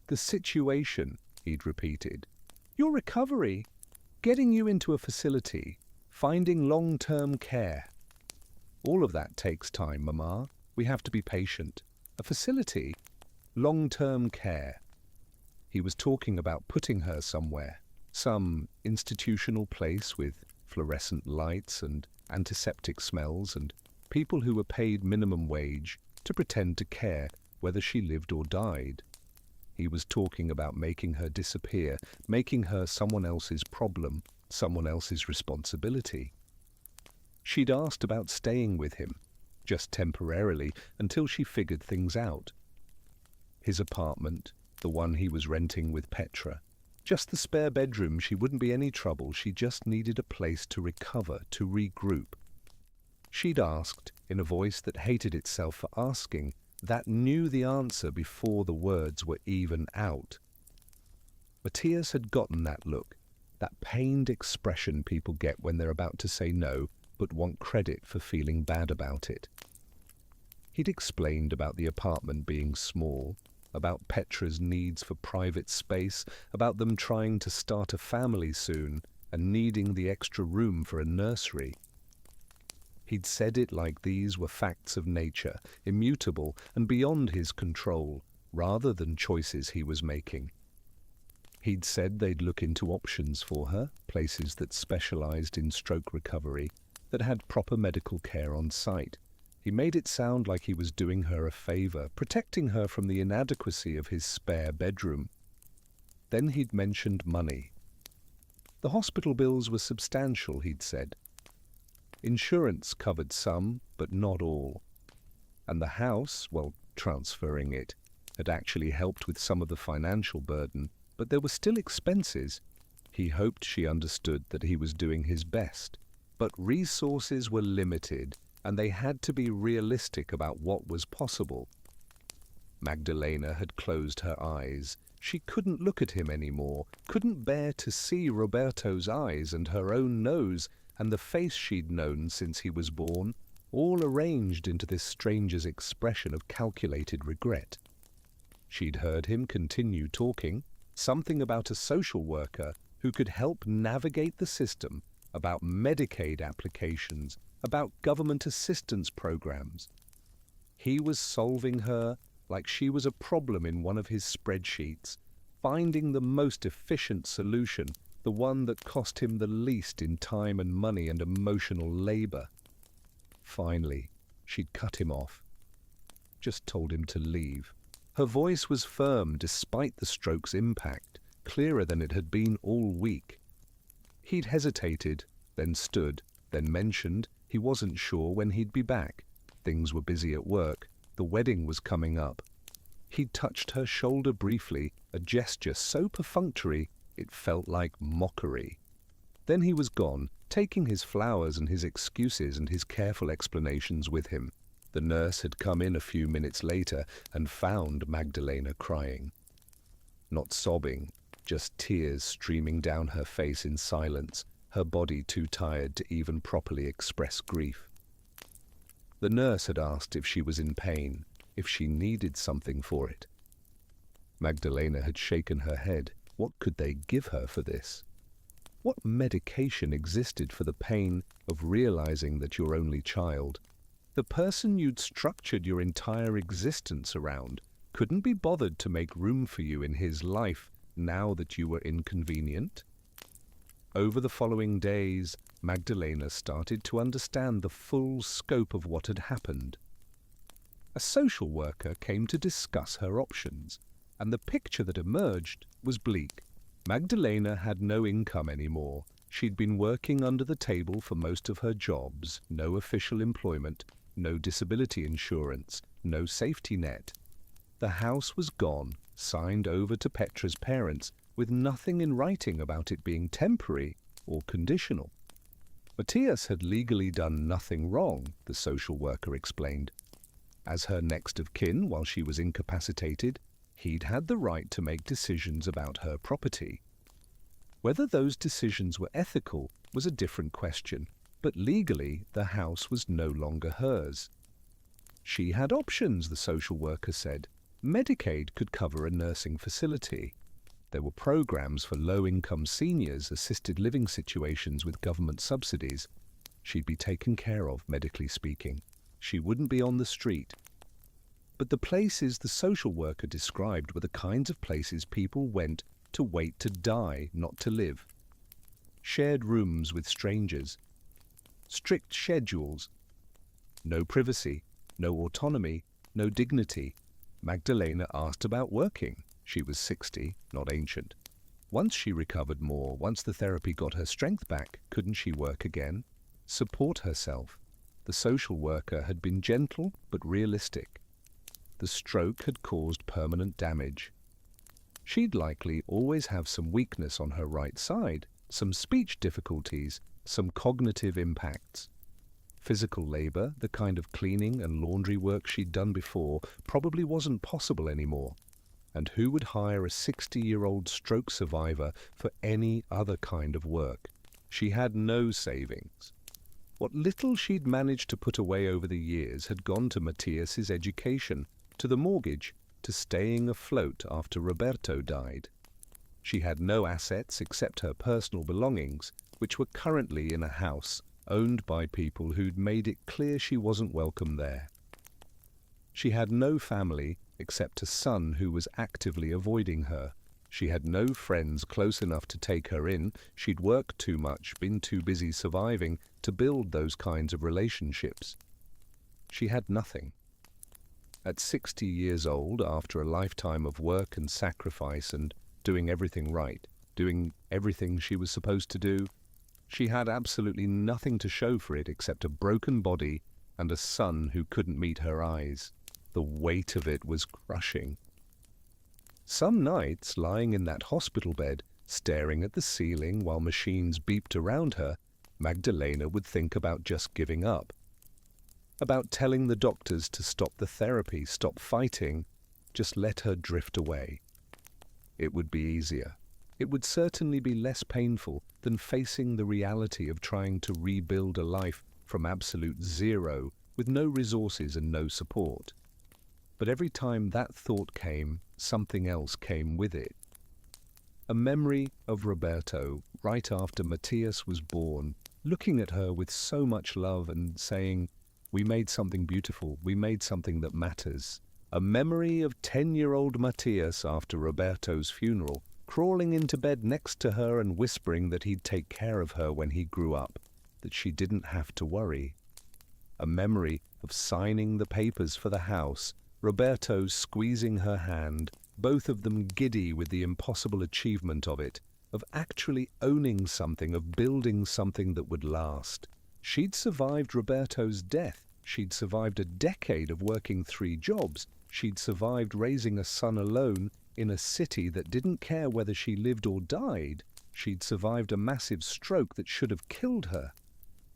"The situation," he'd repeated. "Your recovery. Getting you into a facility. Finding long-term care. All of that takes time, Mama. We have to be patient. A facility. Long-term care." He was talking about putting her somewhere. Some institutional place with fluorescent lights and antiseptic smells and people who were paid minimum wage to pretend to care whether she lived or died. He was talking about making her disappear, making her someone else's problem, someone else's responsibility. She'd asked about staying with him, just temporarily, until she figured things out. His apartment, the one he was renting with Petra, just the spare bedroom. She wouldn't be any trouble. She just needed a place to recover, to regroup. She'd asked, in a voice that hated itself for asking, that knew the answer before the words were even out. Matthias had gotten that look, that pained expression people get when they're about to say no, but want credit for feeling bad about it. He'd explained about the apartment being small, about Petra's needs for private space, about them trying to start a family soon and needing the extra room for a nursery. He'd said it like these were facts of nature, immutable and beyond his control, rather than choices he was making. He'd said they'd look into options for her, places that specialized in stroke recovery, that had proper medical care on site. He made it sound like he was doing her a favor, protecting her from the inadequacy of his spare bedroom. Then he'd mentioned money. The hospital bills were substantial, he'd said. Insurance covered some, but not all. And the house, well, transferring it, had actually helped with some of the financial burden, but there were still expenses. He hoped she understood that he was doing his best. But resources were limited, and they had to be realistic about what was possible. Magdalena had closed her eyes. She couldn't look at him anymore, couldn't bear to see Roberto's eyes and her own nose and the face she'd known since he was born, all arranged into this stranger's expression of calculated regret. She'd heard him continue talking, something about a social worker who could help navigate the system, about Medicaid applications, about government assistance programs. He was solving her like she was a problem in one of his spreadsheets, finding the most efficient solution, the one that cost him the least in time and money and emotional labor. Finally, she'd cut him off, just told him to leave. Her voice was firm despite the stroke's impact, clearer than it had been all week. He'd hesitated, then stood, then mentioned he wasn't sure when he'd be back. Things were busy at work. The wedding was coming up. He'd touched her shoulder briefly, a gesture so perfunctory it felt like mockery. Then he was gone, taking his flowers and his excuses and his careful explanations with him. The nurse had come in a few minutes later and found Magdalena crying. Not sobbing, just tears streaming down her face in silence, her body too tired to even properly express grief. The nurse had asked if she was in pain, if she needed something for it. Magdalena had shaken her head. What could they give her for this? What medication existed for the pain of realizing that your only child, the person you'd structured your entire existence around, couldn't be bothered to make room for you in his life now that you were inconvenient? Over the following days, Magdalena started to understand the full scope of what had happened. A social worker came to discuss her options, and the picture that emerged was bleak. Magdalena had no income anymore. She'd been working under the table for most of her jobs, no official employment, no disability insurance, no safety net. The house was gone, signed over to Petra's parents, with nothing in writing about it being temporary or conditional. Matthias had legally done nothing wrong, the social worker explained. As her next of kin while she was incapacitated, he'd had the right to make decisions about her property. Whether those decisions were ethical was a different question, but legally the house was no longer hers. She had options, the social worker said. Medicaid could cover a nursing facility. There were programs for low-income seniors, assisted living situations with government subsidies. She'd be taken care of, medically speaking. She wouldn't be on the street. But the places the social worker described were the kinds of places people went to wait to die, not to live. Shared rooms with strangers. Strict schedules. No privacy, no autonomy, no dignity. Magdalena asked about working. She was 60, not ancient. Once she recovered more, once the therapy got her strength back, couldn't she work again? Support herself. The social worker had been gentle but realistic. The stroke had caused permanent damage. She'd likely always have some weakness on her right side, some speech difficulties, some cognitive impacts. Physical labor, the kind of cleaning and laundry work she'd done before, probably wasn't possible anymore. And who would hire a 60-year-old stroke survivor for any other kind of work? She had no savings. What little she'd managed to put away over the years had gone to Matthias's education, to the mortgage, to staying afloat after Roberto died. She had no assets except her personal belongings, which were currently in a house owned by people who'd made it clear she wasn't welcome there. She had no family except a son who was actively avoiding her. She had no friends close enough to take her in. She'd worked too much, been too busy surviving to build those kinds of relationships. She had nothing. At 60 years old, after a lifetime of work and sacrifice and doing everything right, doing everything she was supposed to do, she had absolutely nothing to show for it except a broken body and a son who couldn't meet her eyes. The weight of it was crushing. Some nights, lying in that hospital bed, staring at the ceiling while machines beeped around her, Magdalena would think about just giving up. About telling the doctors to stop the therapy, stop fighting, just let her drift away. It would be easier. It would certainly be less painful than facing the reality of trying to rebuild a life from absolute zero with no resources and no support. But every time that thought came, something else came with it. A memory of Roberto right after Matthias was born, looking at her with so much love and saying, "We made something beautiful, we made something that matters." A memory of 10-year-old Matthias after Roberto's funeral, crawling into bed next to her and whispering that he'd take care of her when he grew up, that she didn't have to worry. A memory of signing the papers for the house, Roberto squeezing her hand, both of them giddy with the impossible achievement of it, of actually owning something, of building something that would last. She'd survived Roberto's death. She'd survived a decade of working 3 jobs. She'd survived raising a son alone in a city that didn't care whether she lived or died. She'd survived a massive stroke that should have killed her.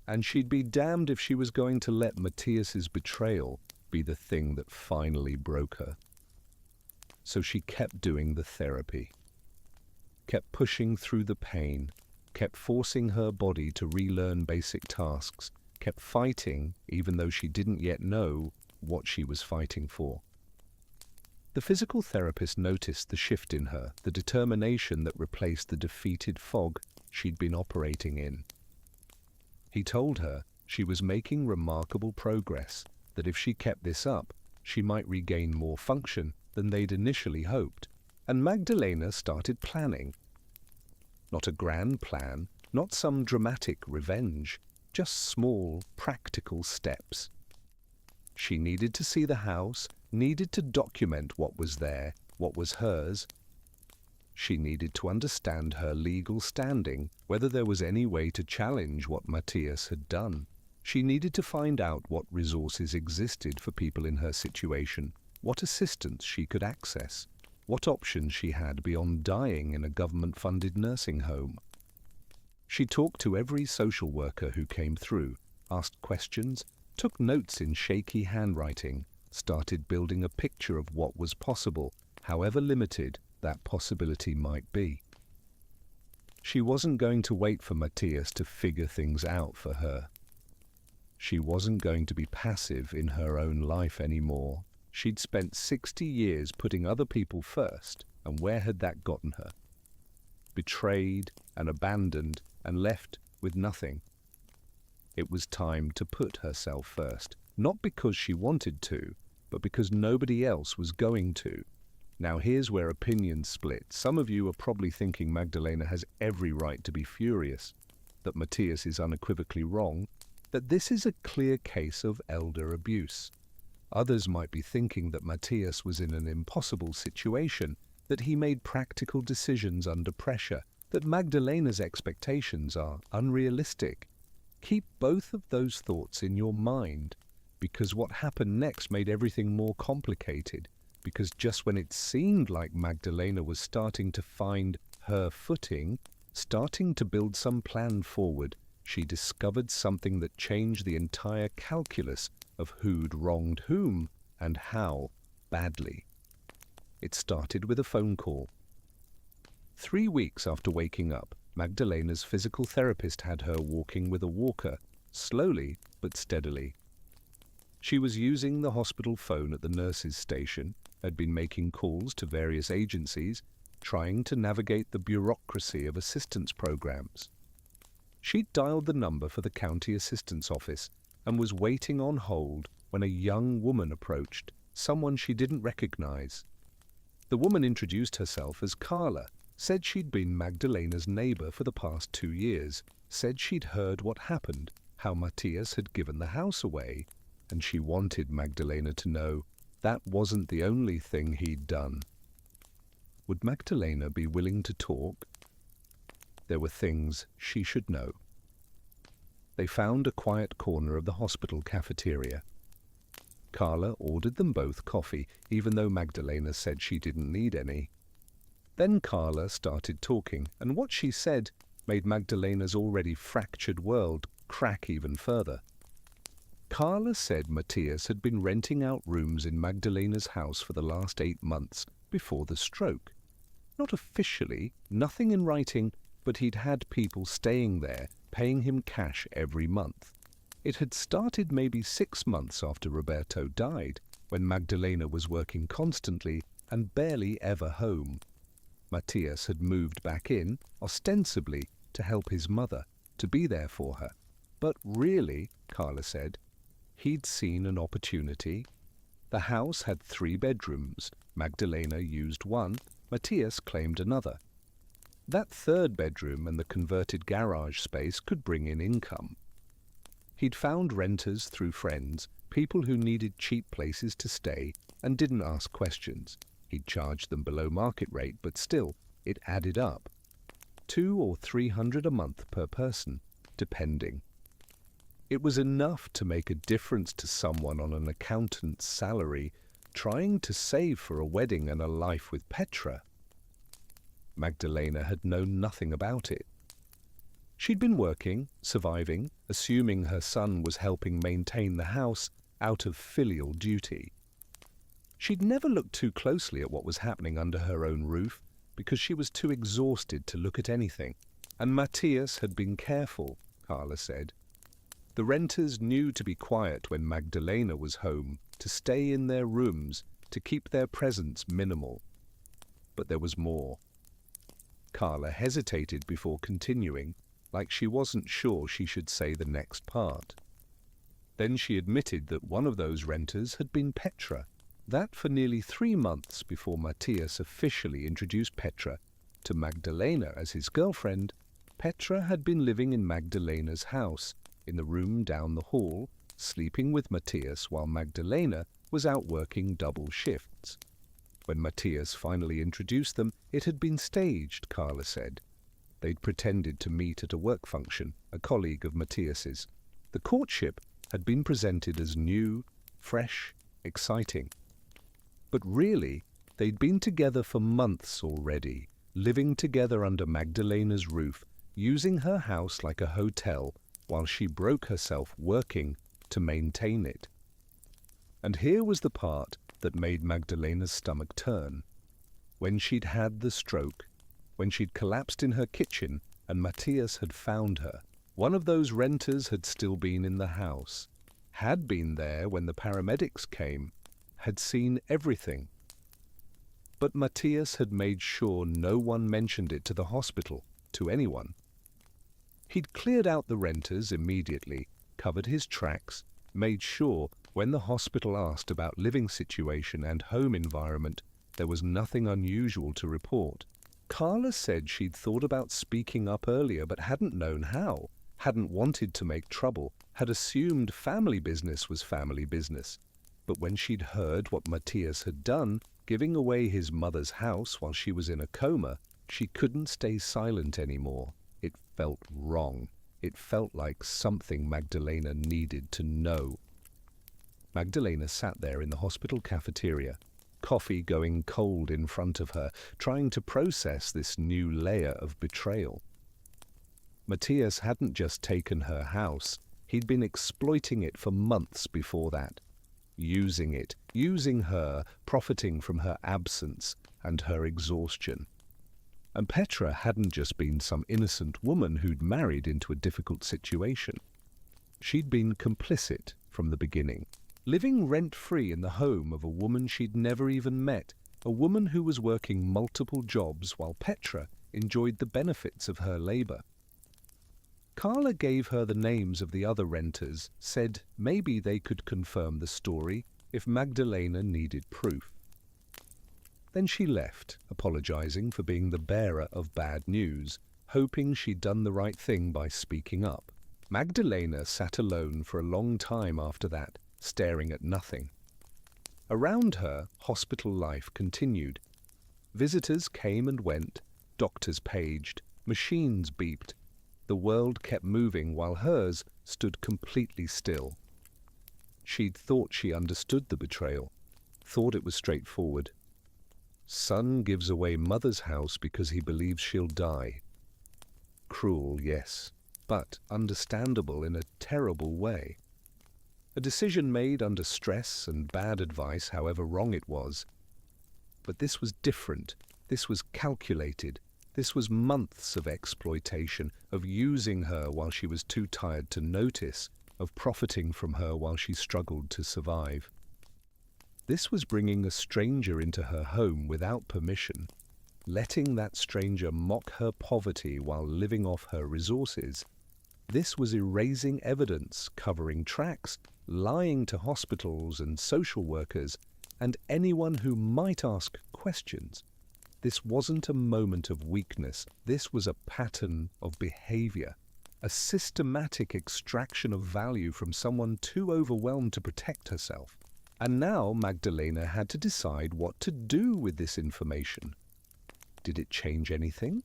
And she'd be damned if she was going to let Matthias's betrayal be the thing that finally broke her. So she kept doing the therapy, kept pushing through the pain, kept forcing her body to relearn basic tasks, kept fighting even though she didn't yet know what she was fighting for. The physical therapist noticed the shift in her, the determination that replaced the defeated fog she'd been operating in. He told her she was making remarkable progress, that if she kept this up, she might regain more function than they'd initially hoped, and Magdalena started planning. Not a grand plan, not some dramatic revenge, just small, practical steps. She needed to see the house, needed to document what was there, what was hers. She needed to understand her legal standing, whether there was any way to challenge what Matthias had done. She needed to find out what resources existed for people in her situation, what assistance she could access, what options she had beyond dying in a government-funded nursing home. She talked to every social worker who came through, asked questions, took notes in shaky handwriting, started building a picture of what was possible, however limited that possibility might be. She wasn't going to wait for Matthias to figure things out for her. She wasn't going to be passive in her own life anymore. She'd spent 60 years putting other people first, and where had that gotten her? Betrayed and abandoned and left with nothing. It was time to put herself first, not because she wanted to, but because nobody else was going to. Now here's where opinions split. Some of you are probably thinking Magdalena has every right to be furious, that Matthias is unequivocally wrong, that this is a clear case of elder abuse. Others might be thinking that Matthias was in an impossible situation, that he made practical decisions under pressure, that Magdalena's expectations are unrealistic. Keep both of those thoughts in your mind, because what happened next made everything more complicated, because just when it seemed like Magdalena was starting to find her footing, starting to build some plan forward, she discovered something that changed the entire calculus of who'd wronged whom and how badly. It started with a phone call. 3 weeks after waking up, Magdalena's physical therapist had her walking with a walker, slowly but steadily. She was using the hospital phone at the nurses' station, had been making calls to various agencies, trying to navigate the bureaucracy of assistance programs. She'd dialed the number for the county assistance office and was waiting on hold when a young woman approached, someone she didn't recognize. The woman introduced herself as Carla, said she'd been Magdalena's neighbor for the past 2 years, said she'd heard what happened, how Matthias had given the house away, and she wanted Magdalena to know that wasn't the only thing he'd done. Would Magdalena be willing to talk? There were things she should know. They found a quiet corner of the hospital cafeteria. Carla ordered them both coffee, even though Magdalena said she didn't need any. Then Carla started talking, and what she said made Magdalena's already fractured world crack even further. Carla said Matthias had been renting out rooms in Magdalena's house for the last 8 months before the stroke. Not officially, nothing in writing, but he'd had people staying there, paying him cash every month. It had started maybe 6 months after Roberto died, when Magdalena was working constantly and barely ever home. Matthias had moved back in, ostensibly to help his mother, to be there for her. But really, Carla said, he'd seen an opportunity. The house had 3 bedrooms. Magdalena used one, Matthias claimed another. That 3rd bedroom and the converted garage space could bring in income. He'd found renters through friends, people who needed cheap places to stay and didn't ask questions. He'd charged them below market rate, but still, it added up. 200 or 300 a month per person, depending. It was enough to make a difference to someone on an accountant's salary trying to save for a wedding and a life with Petra. Magdalena had known nothing about it. She'd been working, surviving, assuming her son was helping maintain the house out of filial duty. She'd never looked too closely at what was happening under her own roof because she was too exhausted to look at anything, and Matthias had been careful, Carla said. The renters knew to be quiet when Magdalena was home, to stay in their rooms, to keep their presence minimal. But there was more. Carla hesitated before continuing, like she wasn't sure she should say the next part. Then she admitted that one of those renters had been Petra. That for nearly 3 months before Matthias officially introduced Petra to Magdalena as his girlfriend, Petra had been living in Magdalena's house, in the room down the hall, sleeping with Matthias while Magdalena was out working double shifts. When Matthias finally introduced them, it had been staged, Carla said. They'd pretended to meet at a work function, a colleague of Matthias's. The courtship had been presented as new, fresh, exciting. But really, they'd been together for months already, living together under Magdalena's roof, using her house like a hotel while she broke herself working to maintain it. And here was the part that made Magdalena's stomach turn. When she'd had the stroke, when she'd collapsed in her kitchen and Matthias had found her, one of those renters had still been in the house, had been there when the paramedics came, had seen everything. But Matthias had made sure no one mentioned it to the hospital, to anyone. He'd cleared out the renters immediately, covered his tracks, made sure when the hospital asked about living situation and home environment, there was nothing unusual to report. Carla said she'd thought about speaking up earlier but hadn't known how, hadn't wanted to make trouble, had assumed family business was family business. But when she'd heard what Matthias had done, giving away his mother's house while she was in a coma, she couldn't stay silent anymore. It felt wrong. It felt like something Magdalena needed to know. Magdalena sat there in the hospital cafeteria, coffee going cold in front of her, trying to process this new layer of betrayal. Matthias hadn't just taken her house, he'd been exploiting it for months before that. Using it, using her, profiting from her absence and her exhaustion. And Petra hadn't just been some innocent woman who'd married into a difficult situation. She'd been complicit from the beginning, living rent-free in the home of a woman she'd never even met, a woman who was working multiple jobs while Petra enjoyed the benefits of her labor. Carla gave her the names of the other renters, said maybe they could confirm the story if Magdalena needed proof. Then she left, apologizing for being the bearer of bad news, hoping she'd done the right thing by speaking up. Magdalena sat alone for a long time after that, staring at nothing. Around her, hospital life continued. Visitors came and went, doctors paged, machines beeped. The world kept moving while hers stood completely still. She'd thought she understood the betrayal, thought it was straightforward. Son gives away mother's house because he believes she'll die. Cruel, yes, but understandable in a terrible way. A decision made under stress and bad advice, however wrong it was. But this was different. This was calculated. This was months of exploitation, of using her while she was too tired to notice, of profiting from her while she struggled to survive. This was bringing a stranger into her home without permission, letting that stranger mock her poverty while living off her resources. This was erasing evidence, covering tracks, lying to hospitals and social workers and anyone who might ask questions. This wasn't a moment of weakness. This was a pattern of behavior, a systematic extraction of value from someone too overwhelmed to protect herself. And now Magdalena had to decide what to do with this information. Did it change anything?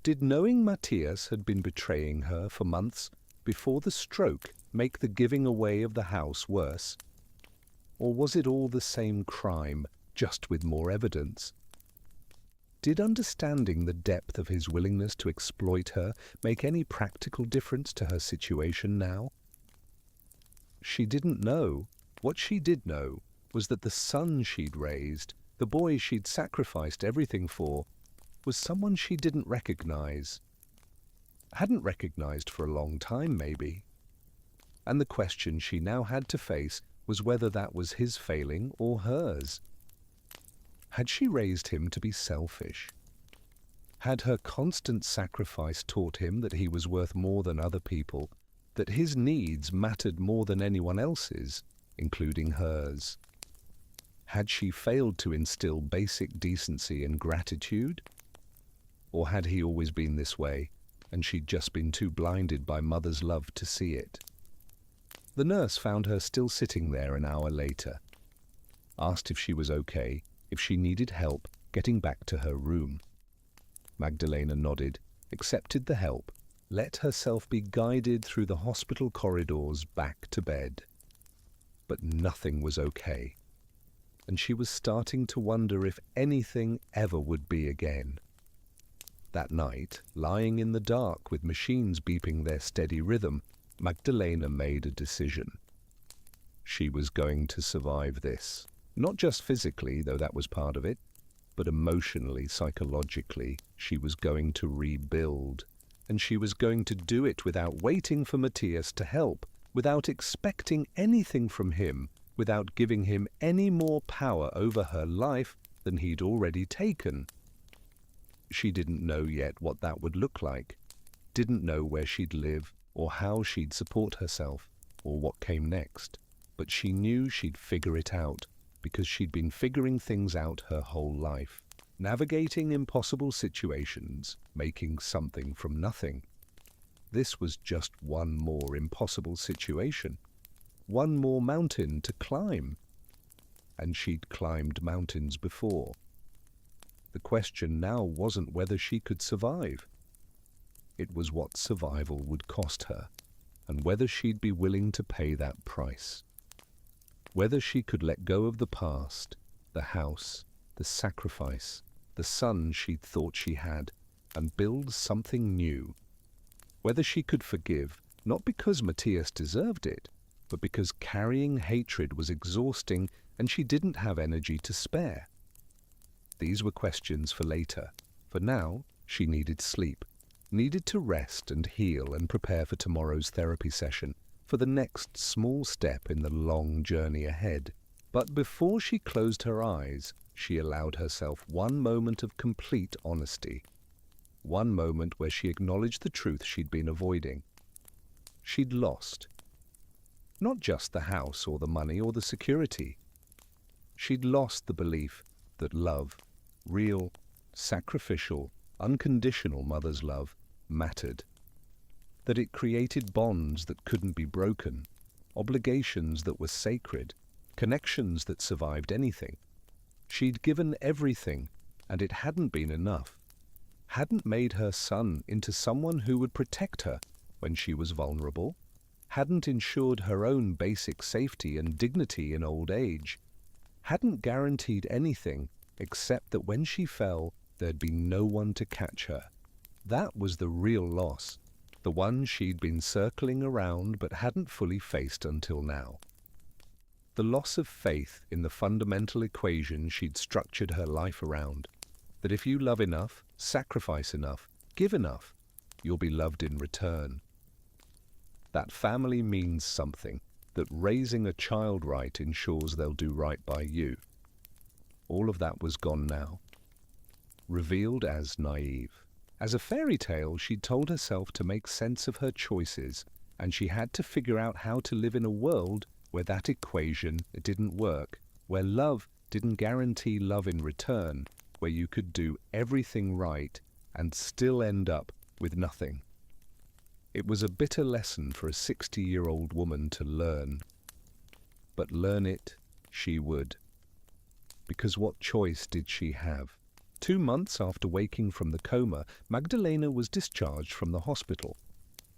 Did knowing Matthias had been betraying her for months before the stroke make the giving away of the house worse? Or was it all the same crime, just with more evidence? Did understanding the depth of his willingness to exploit her make any practical difference to her situation now? She didn't know. What she did know was that the son she'd raised, the boy she'd sacrificed everything for, was someone she didn't recognize. Hadn't recognized for a long time, maybe. And the question she now had to face was whether that was his failing or hers. Had she raised him to be selfish? Had her constant sacrifice taught him that he was worth more than other people, that his needs mattered more than anyone else's, including hers? Had she failed to instill basic decency and gratitude? Or had he always been this way, and she'd just been too blinded by mother's love to see it? The nurse found her still sitting there an hour later, asked if she was okay, if she needed help getting back to her room. Magdalena nodded, accepted the help, let herself be guided through the hospital corridors back to bed. But nothing was okay, and she was starting to wonder if anything ever would be again. That night, lying in the dark with machines beeping their steady rhythm, Magdalena made a decision. She was going to survive this. Not just physically, though that was part of it, but emotionally, psychologically. She was going to rebuild, and she was going to do it without waiting for Matthias to help, without expecting anything from him, without giving him any more power over her life than he'd already taken. She didn't know yet what that would look like, didn't know where she'd live, or how she'd support herself, or what came next, but she knew she'd figure it out, because she'd been figuring things out her whole life, navigating impossible situations, making something from nothing. This was just one more impossible situation, one more mountain to climb. And she'd climbed mountains before. The question now wasn't whether she could survive. It was what survival would cost her, and whether she'd be willing to pay that price. Whether she could let go of the past, the house, the sacrifice, the son she'd thought she had, and build something new. Whether she could forgive, not because Matthias deserved it, but because carrying hatred was exhausting and she didn't have energy to spare. These were questions for later. For now, she needed sleep, needed to rest and heal and prepare for tomorrow's therapy session, for the next small step in the long journey ahead. But before she closed her eyes, she allowed herself one moment of complete honesty. One moment where she acknowledged the truth she'd been avoiding. She'd lost. Not just the house or the money or the security. She'd lost the belief that love, real, sacrificial, unconditional mother's love, mattered. That it created bonds that couldn't be broken, obligations that were sacred, connections that survived anything. She'd given everything, and it hadn't been enough. Hadn't made her son into someone who would protect her when she was vulnerable, hadn't ensured her own basic safety and dignity in old age, hadn't guaranteed anything except that when she fell, there'd be no one to catch her. That was the real loss, the one she'd been circling around but hadn't fully faced until now. The loss of faith in the fundamental equation she'd structured her life around, that if you love enough, sacrifice enough, give enough, you'll be loved in return. That family means something, that raising a child right ensures they'll do right by you. All of that was gone now, revealed as naive. As a fairy tale, she'd told herself to make sense of her choices and she had to figure out how to live in a world where that equation didn't work, where love didn't guarantee love in return, where you could do everything right and still end up with nothing. It was a bitter lesson for a 60-year-old woman to learn. But learn it she would. Because what choice did she have? 2 months after waking from the coma, Magdalena was discharged from the hospital.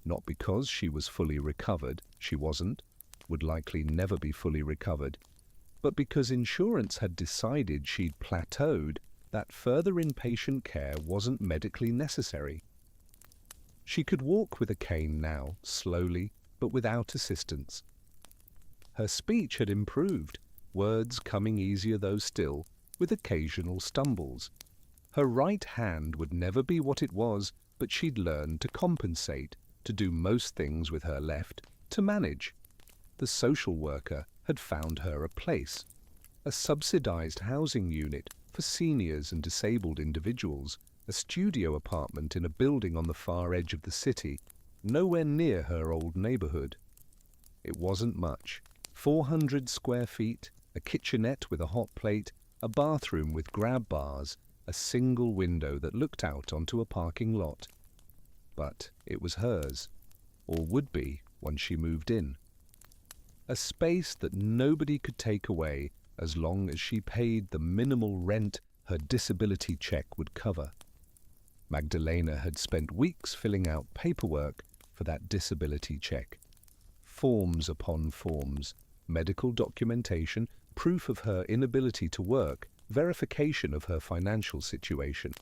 Not because she was fully recovered, she wasn't, would likely never be fully recovered, but because insurance had decided she'd plateaued, that further inpatient care wasn't medically necessary. She could walk with a cane now, slowly, but without assistance. Her speech had improved, words coming easier though still, with occasional stumbles. Her right hand would never be what it was, but she'd learned to compensate, to do most things with her left, to manage. The social worker had found her a place, a subsidized housing unit for seniors and disabled individuals, a studio apartment in a building on the far edge of the city, nowhere near her old neighborhood. It wasn't much. 400 square feet, a kitchenette with a hot plate, a bathroom with grab bars, a single window that looked out onto a parking lot. But it was hers, or would be once she moved in. A space that nobody could take away as long as she paid the minimal rent her disability check would cover. Magdalena had spent weeks filling out paperwork for that disability check. Forms upon forms, medical documentation, proof of her inability to work, verification of her financial situation.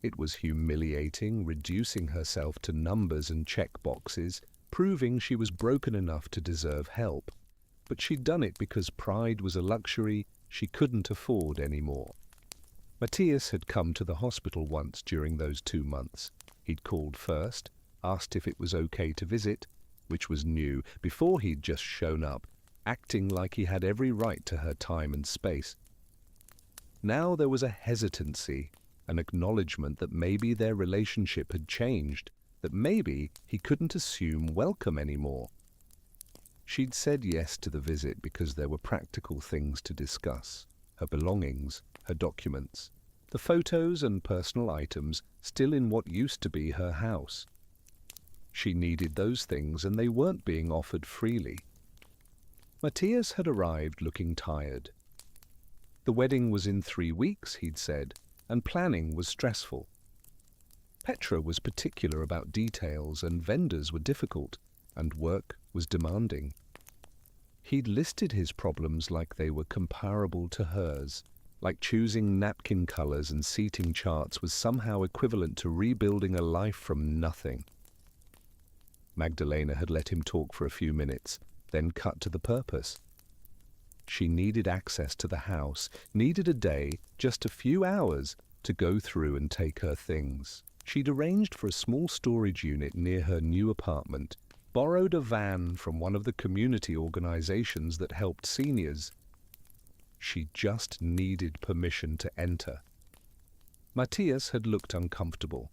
It was humiliating, reducing herself to numbers and check boxes, proving she was broken enough to deserve help. But she'd done it because pride was a luxury she couldn't afford anymore. Matthias had come to the hospital once during those 2 months. He'd called first, asked if it was okay to visit, which was new, before he'd just shown up, acting like he had every right to her time and space. Now there was a hesitancy, an acknowledgement that maybe their relationship had changed, that maybe he couldn't assume welcome anymore. She'd said yes to the visit because there were practical things to discuss. Her belongings, her documents, the photos and personal items still in what used to be her house. She needed those things and they weren't being offered freely. Matthias had arrived looking tired. The wedding was in 3 weeks, he'd said, and planning was stressful. Petra was particular about details and vendors were difficult, and work was demanding. He'd listed his problems like they were comparable to hers, like choosing napkin colors and seating charts was somehow equivalent to rebuilding a life from nothing. Magdalena had let him talk for a few minutes, then cut to the purpose. She needed access to the house, needed a day, just a few hours, to go through and take her things. She'd arranged for a small storage unit near her new apartment, borrowed a van from one of the community organizations that helped seniors. She just needed permission to enter. Matthias had looked uncomfortable.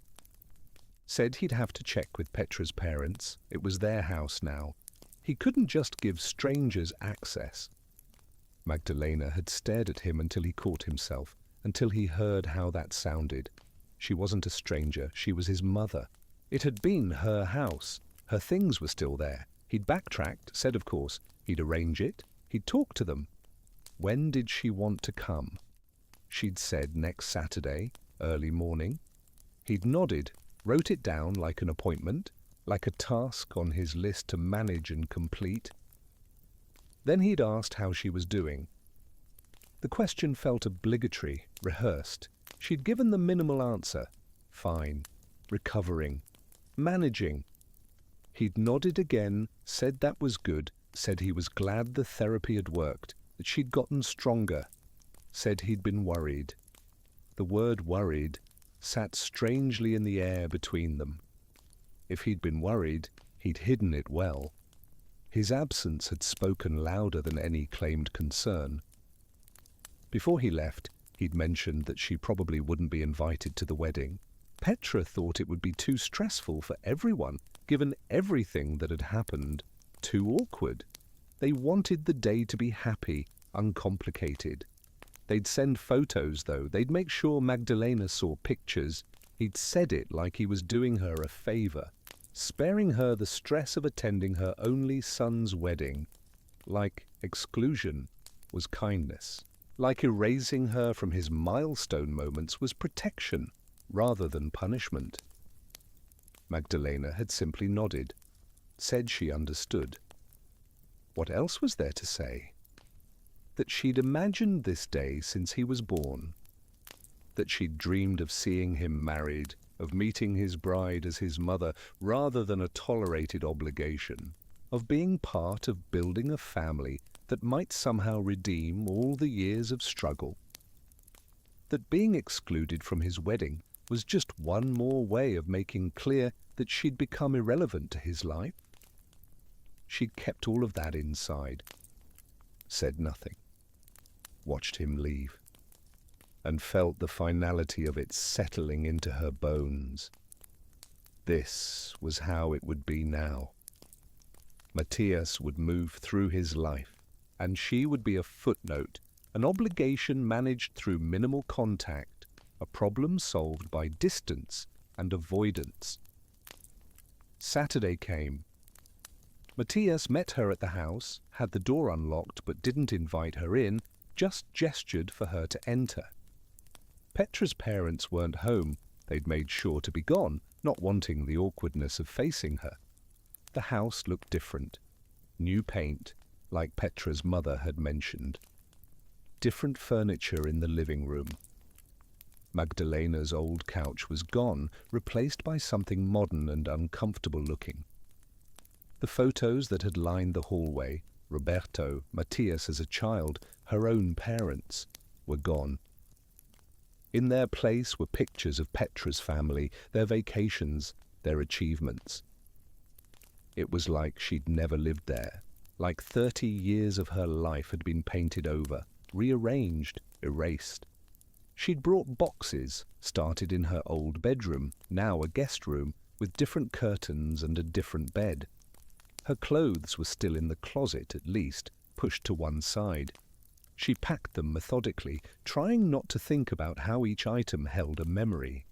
Said he'd have to check with Petra's parents. It was their house now. He couldn't just give strangers access. Magdalena had stared at him until he caught himself, until he heard how that sounded. She wasn't a stranger, she was his mother. It had been her house. Her things were still there. He'd backtracked, said of course, he'd arrange it, he'd talk to them. When did she want to come? She'd said next Saturday, early morning. He'd nodded, wrote it down like an appointment, like a task on his list to manage and complete. Then he'd asked how she was doing. The question felt obligatory, rehearsed. She'd given the minimal answer. Fine. Recovering. Managing. He'd nodded again, said that was good, said he was glad the therapy had worked, that she'd gotten stronger, said he'd been worried. The word worried sat strangely in the air between them. If he'd been worried, he'd hidden it well. His absence had spoken louder than any claimed concern. Before he left, he'd mentioned that she probably wouldn't be invited to the wedding. Petra thought it would be too stressful for everyone, given everything that had happened, too awkward. They wanted the day to be happy, uncomplicated. They'd send photos, though. They'd make sure Magdalena saw pictures. He'd said it like he was doing her a favor, sparing her the stress of attending her only son's wedding. Like exclusion was kindness. Like erasing her from his milestone moments was protection rather than punishment. Magdalena had simply nodded, said she understood. What else was there to say? That she'd imagined this day since he was born. That she'd dreamed of seeing him married, of meeting his bride as his mother rather than a tolerated obligation, of being part of building a family that might somehow redeem all the years of struggle. That being excluded from his wedding was just one more way of making clear that she'd become irrelevant to his life. She'd kept all of that inside, said nothing, watched him leave, and felt the finality of it settling into her bones. This was how it would be now. Matthias would move through his life, and she would be a footnote, an obligation managed through minimal contact, a problem solved by distance and avoidance. Saturday came. Matthias met her at the house, had the door unlocked but didn't invite her in, just gestured for her to enter. Petra's parents weren't home. They'd made sure to be gone, not wanting the awkwardness of facing her. The house looked different. New paint, like Petra's mother had mentioned. Different furniture in the living room. Magdalena's old couch was gone, replaced by something modern and uncomfortable looking. The photos that had lined the hallway, Roberto, Matthias as a child, her own parents, were gone. In their place were pictures of Petra's family, their vacations, their achievements. It was like she'd never lived there, like 30 years of her life had been painted over, rearranged, erased. She'd brought boxes, started in her old bedroom, now a guest room, with different curtains and a different bed. Her clothes were still in the closet, at least, pushed to one side. She packed them methodically, trying not to think about how each item held a memory.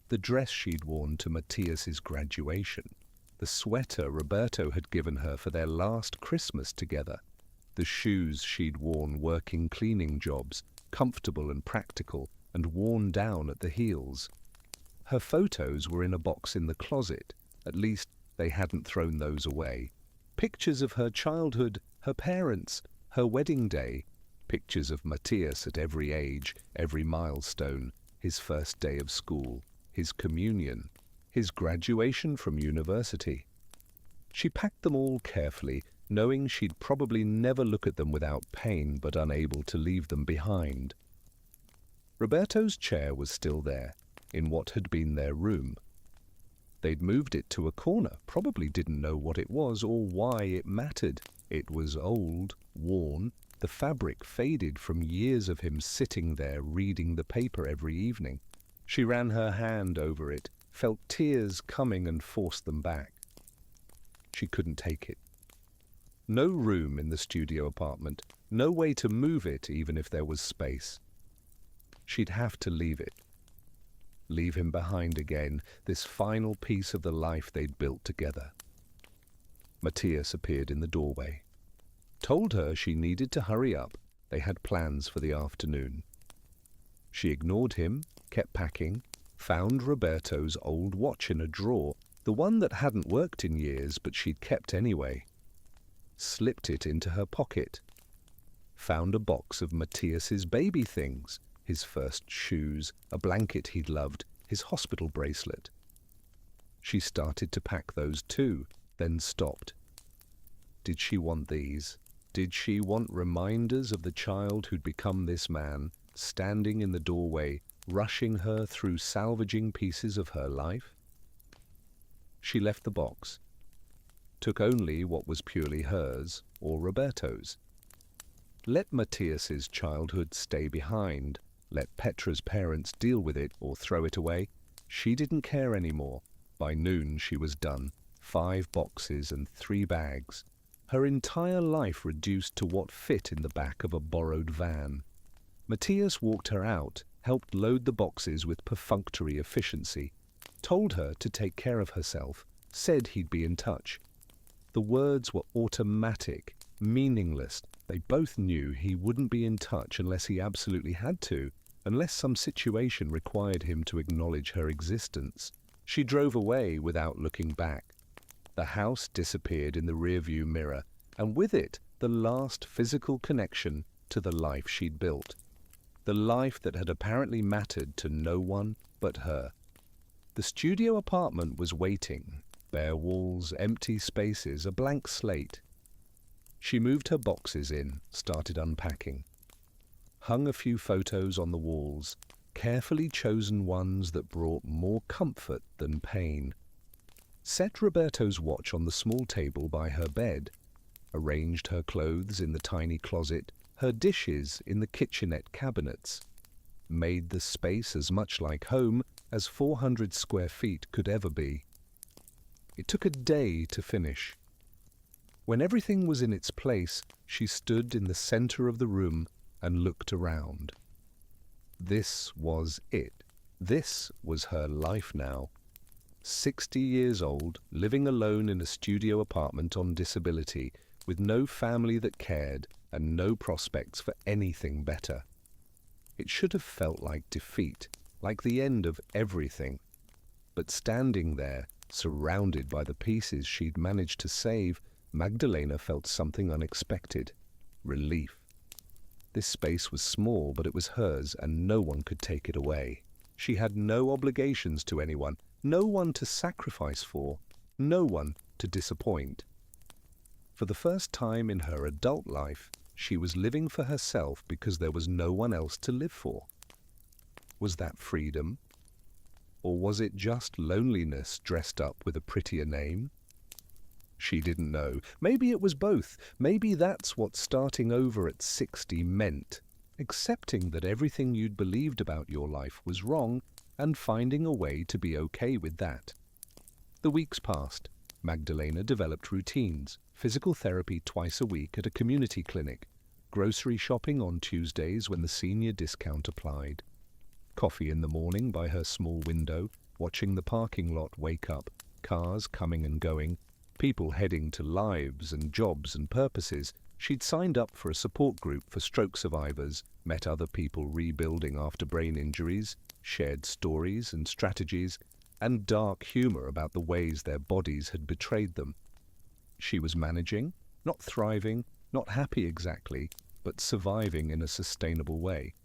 The dress she'd worn to Matthias's graduation, the sweater Roberto had given her for their last Christmas together, the shoes she'd worn working cleaning jobs, comfortable and practical, and worn down at the heels. Her photos were in a box in the closet. At least they hadn't thrown those away. Pictures of her childhood, her parents, her wedding day, pictures of Matthias at every age, every milestone, his first day of school, his communion, his graduation from university. She packed them all carefully, knowing she'd probably never look at them without pain, but unable to leave them behind. Roberto's chair was still there, in what had been their room. They'd moved it to a corner, probably didn't know what it was or why it mattered. It was old, worn, the fabric faded from years of him sitting there reading the paper every evening. She ran her hand over it, felt tears coming and forced them back. She couldn't take it. No room in the studio apartment, no way to move it even if there was space. She'd have to leave it. Leave him behind again, this final piece of the life they'd built together. Matthias appeared in the doorway. Told her she needed to hurry up. They had plans for the afternoon. She ignored him, kept packing, found Roberto's old watch in a drawer, the one that hadn't worked in years but she'd kept anyway. Slipped it into her pocket. Found a box of Matthias's baby things, his first shoes, a blanket he'd loved, his hospital bracelet. She started to pack those too, then stopped. Did she want these? Did she want reminders of the child who'd become this man, standing in the doorway, rushing her through salvaging pieces of her life? She left the box. Took only what was purely hers or Roberto's. Let Matthias's childhood stay behind. Let Petra's parents deal with it or throw it away. She didn't care anymore. By noon she was done. 5 boxes and 3 bags, her entire life reduced to what fit in the back of a borrowed van. Matthias walked her out, helped load the boxes with perfunctory efficiency, told her to take care of herself, said he'd be in touch. The words were automatic, meaningless. They both knew he wouldn't be in touch unless he absolutely had to, unless some situation required him to acknowledge her existence. She drove away without looking back. The house disappeared in the rearview mirror, and with it, the last physical connection to the life she'd built. The life that had apparently mattered to no one but her. The studio apartment was waiting. Bare walls, empty spaces, a blank slate. She moved her boxes in, started unpacking. Hung a few photos on the walls, carefully chosen ones that brought more comfort than pain. Set Roberto's watch on the small table by her bed. Arranged her clothes in the tiny closet, her dishes in the kitchenette cabinets. Made the space as much like home as 400 square feet could ever be. It took a day to finish. When everything was in its place, she stood in the center of the room and looked around. This was it. This was her life now. 60 years old, living alone in a studio apartment on disability, with no family that cared and no prospects for anything better. It should have felt like defeat, like the end of everything. But standing there, surrounded by the pieces she'd managed to save, Magdalena felt something unexpected. Relief. This space was small, but it was hers, and no one could take it away. She had no obligations to anyone, no one to sacrifice for, no one to disappoint. For the first time in her adult life, she was living for herself because there was no one else to live for. Was that freedom? Or was it just loneliness dressed up with a prettier name? She didn't know. Maybe it was both. Maybe that's what starting over at 60 meant. Accepting that everything you'd believed about your life was wrong and finding a way to be okay with that. The weeks passed. Magdalena developed routines, physical therapy twice a week at a community clinic, grocery shopping on Tuesdays when the senior discount applied, coffee in the morning by her small window, watching the parking lot wake up, cars coming and going, people heading to lives and jobs and purposes. She'd signed up for a support group for stroke survivors, met other people rebuilding after brain injuries, shared stories and strategies, and dark humor about the ways their bodies had betrayed them. She was managing, not thriving, not happy exactly, but surviving in a sustainable way.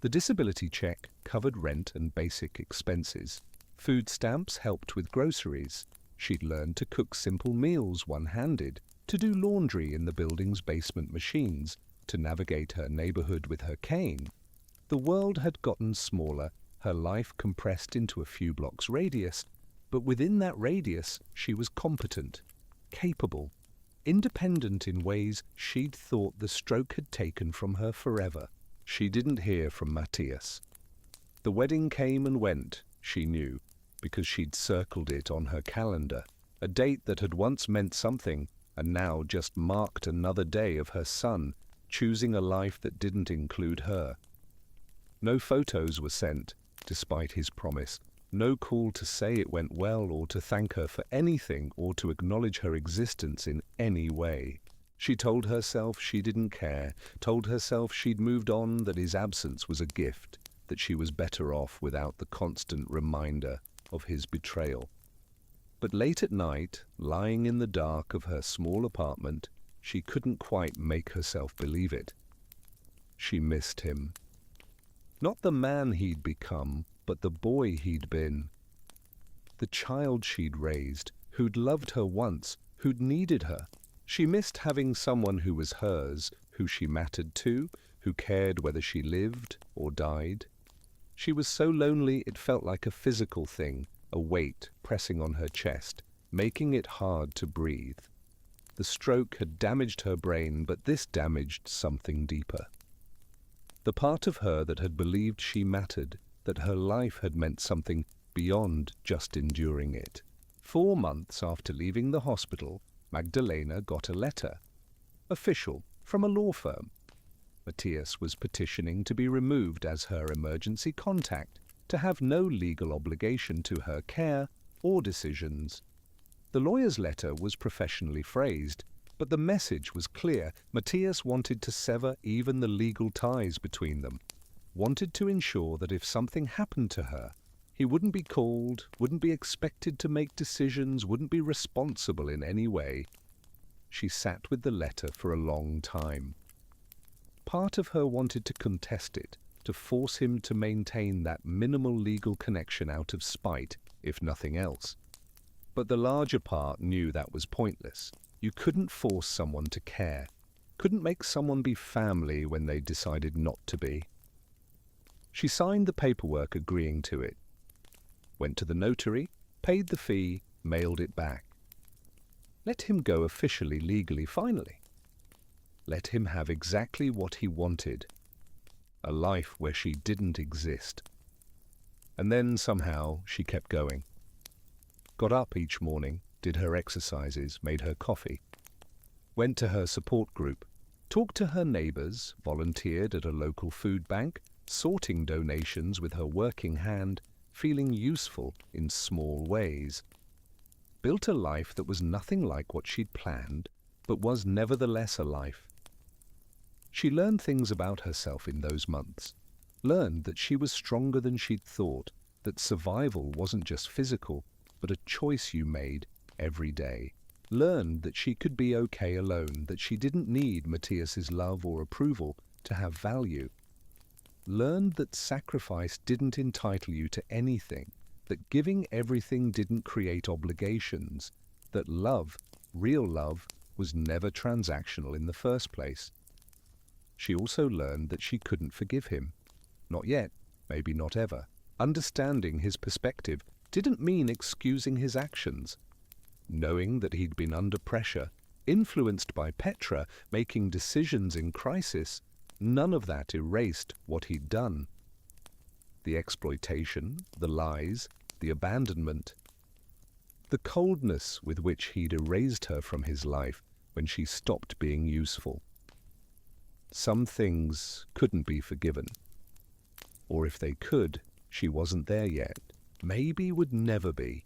The disability check covered rent and basic expenses. Food stamps helped with groceries. She'd learned to cook simple meals one-handed, to do laundry in the building's basement machines, to navigate her neighborhood with her cane. The world had gotten smaller, her life compressed into a few blocks radius, but within that radius she was competent, capable, independent in ways she'd thought the stroke had taken from her forever. She didn't hear from Matthias. The wedding came and went, she knew, because she'd circled it on her calendar, a date that had once meant something and now just marked another day of her son choosing a life that didn't include her. No photos were sent, despite his promise, no call to say it went well or to thank her for anything or to acknowledge her existence in any way. She told herself she didn't care, told herself she'd moved on, that his absence was a gift, that she was better off without the constant reminder of his betrayal. But late at night, lying in the dark of her small apartment, she couldn't quite make herself believe it. She missed him. Not the man he'd become, but the boy he'd been. The child she'd raised, who'd loved her once, who'd needed her. She missed having someone who was hers, who she mattered to, who cared whether she lived or died. She was so lonely it felt like a physical thing, a weight pressing on her chest, making it hard to breathe. The stroke had damaged her brain, but this damaged something deeper. The part of her that had believed she mattered, that her life had meant something beyond just enduring it, 4 months after leaving the hospital, Magdalena got a letter, official, from a law firm. Matthias was petitioning to be removed as her emergency contact, to have no legal obligation to her care or decisions. The lawyer's letter was professionally phrased, but the message was clear. Matthias wanted to sever even the legal ties between them, wanted to ensure that if something happened to her, he wouldn't be called, wouldn't be expected to make decisions, wouldn't be responsible in any way. She sat with the letter for a long time. Part of her wanted to contest it, to force him to maintain that minimal legal connection out of spite, if nothing else. But the larger part knew that was pointless. You couldn't force someone to care, couldn't make someone be family when they decided not to be. She signed the paperwork agreeing to it, went to the notary, paid the fee, mailed it back. Let him go officially, legally, finally. Let him have exactly what he wanted, a life where she didn't exist. And then somehow she kept going. Got up each morning, did her exercises, made her coffee, went to her support group, talked to her neighbors, volunteered at a local food bank, sorting donations with her working hand, feeling useful in small ways. Built a life that was nothing like what she'd planned, but was nevertheless a life. She learned things about herself in those months, learned that she was stronger than she'd thought, that survival wasn't just physical, but a choice you made every day. Learned that she could be okay alone, that she didn't need Matthias's love or approval to have value. Learned that sacrifice didn't entitle you to anything, that giving everything didn't create obligations, that love, real love, was never transactional in the first place. She also learned that she couldn't forgive him. Not yet, maybe not ever. Understanding his perspective didn't mean excusing his actions. Knowing that he'd been under pressure, influenced by Petra, making decisions in crisis, none of that erased what he'd done. The exploitation, the lies, the abandonment, the coldness with which he'd erased her from his life when she stopped being useful. Some things couldn't be forgiven. Or if they could, she wasn't there yet. Maybe would never be.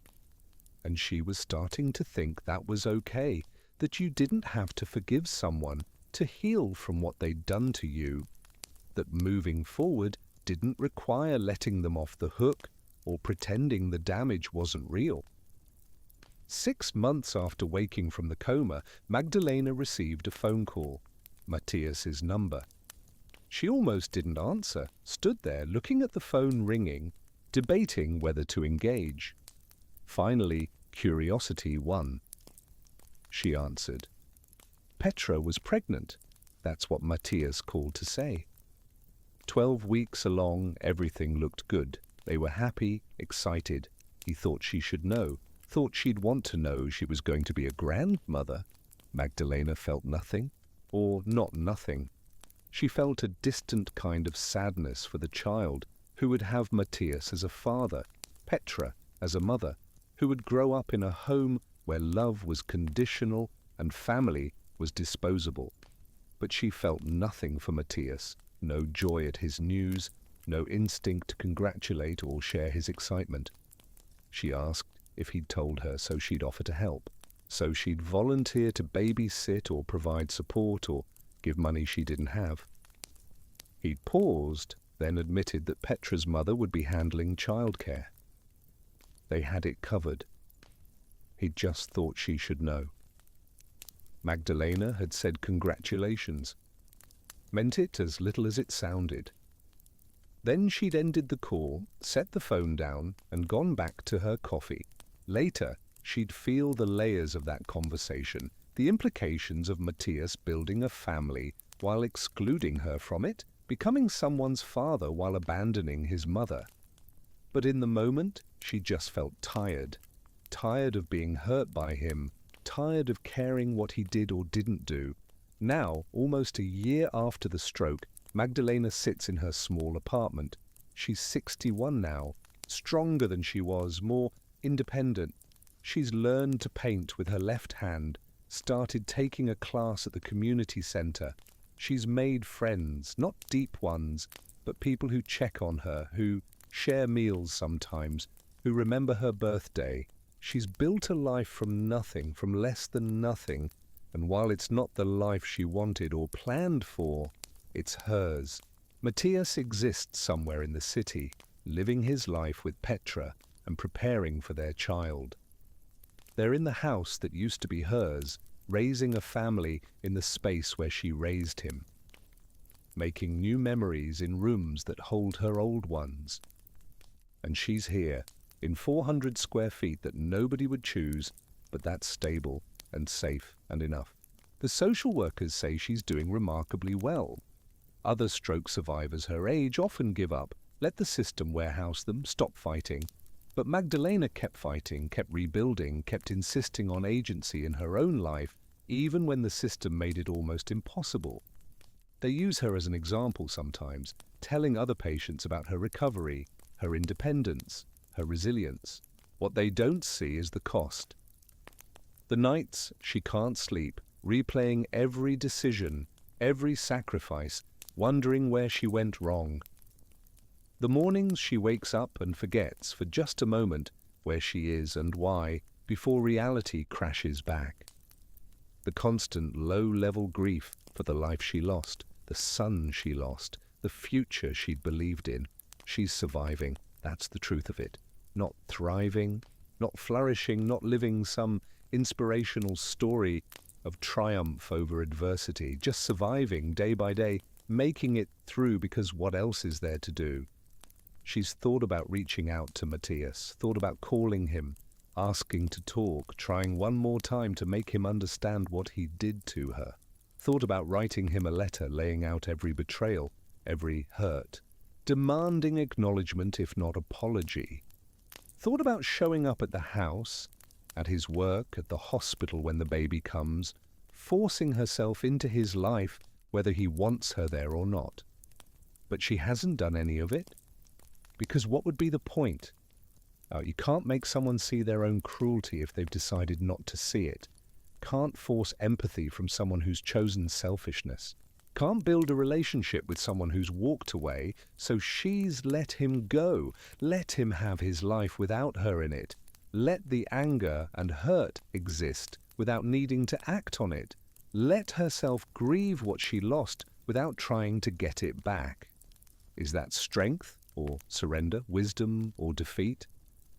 And she was starting to think that was okay, that you didn't have to forgive someone to heal from what they'd done to you, that moving forward didn't require letting them off the hook or pretending the damage wasn't real. 6 months after waking from the coma, Magdalena received a phone call, Matthias's number. She almost didn't answer, stood there looking at the phone ringing, debating whether to engage. Finally, curiosity won. She answered. Petra was pregnant. That's what Matthias called to say. 12 weeks along, everything looked good. They were happy, excited. He thought she should know, thought she'd want to know she was going to be a grandmother. Magdalena felt nothing, or not nothing. She felt a distant kind of sadness for the child who would have Matthias as a father, Petra as a mother, who would grow up in a home where love was conditional and family was disposable. But she felt nothing for Matthias, no joy at his news, no instinct to congratulate or share his excitement. She asked if he'd told her, so she'd offer to help, so she'd volunteer to babysit or provide support or give money she didn't have. He'd paused, then admitted that Petra's mother would be handling childcare. They had it covered. He'd just thought she should know. Magdalena had said congratulations. Meant it as little as it sounded. Then she'd ended the call, set the phone down, and gone back to her coffee. Later, she'd feel the layers of that conversation, the implications of Matthias building a family while excluding her from it, becoming someone's father while abandoning his mother. But in the moment, she just felt tired. Tired of being hurt by him, tired of caring what he did or didn't do. Now, almost a year after the stroke, Magdalena sits in her small apartment. She's 61 now, stronger than she was, more independent. She's learned to paint with her left hand, started taking a class at the community center. She's made friends, not deep ones, but people who check on her, who share meals sometimes, who remember her birthday. She's built a life from nothing, from less than nothing, and while it's not the life she wanted or planned for, it's hers. Matthias exists somewhere in the city, living his life with Petra and preparing for their child. They're in the house that used to be hers, raising a family in the space where she raised him, making new memories in rooms that hold her old ones. And she's here, in 400 square feet that nobody would choose, but that's stable and safe and enough. The social workers say she's doing remarkably well. Other stroke survivors her age often give up, let the system warehouse them, stop fighting. But Magdalena kept fighting, kept rebuilding, kept insisting on agency in her own life, even when the system made it almost impossible. They use her as an example sometimes, telling other patients about her recovery, her independence, her resilience. What they don't see is the cost. The nights she can't sleep, replaying every decision, every sacrifice, wondering where she went wrong. The mornings she wakes up and forgets for just a moment where she is and why, before reality crashes back. The constant low-level grief for the life she lost, the son she lost, the future she'd believed in. She's surviving, that's the truth of it. Not thriving, not flourishing, not living some inspirational story of triumph over adversity, just surviving day by day, making it through because what else is there to do? She's thought about reaching out to Matthias, thought about calling him, asking to talk, trying one more time to make him understand what he did to her. Thought about writing him a letter laying out every betrayal, every hurt, demanding acknowledgement if not apology. Thought about showing up at the house, at his work, at the hospital when the baby comes, forcing herself into his life whether he wants her there or not. But she hasn't done any of it. Because what would be the point? You can't make someone see their own cruelty if they've decided not to see it. Can't force empathy from someone who's chosen selfishness. Can't build a relationship with someone who's walked away, so she's let him go. Let him have his life without her in it. Let the anger and hurt exist without needing to act on it. Let herself grieve what she lost without trying to get it back. Is that strength? Or surrender, wisdom, or defeat?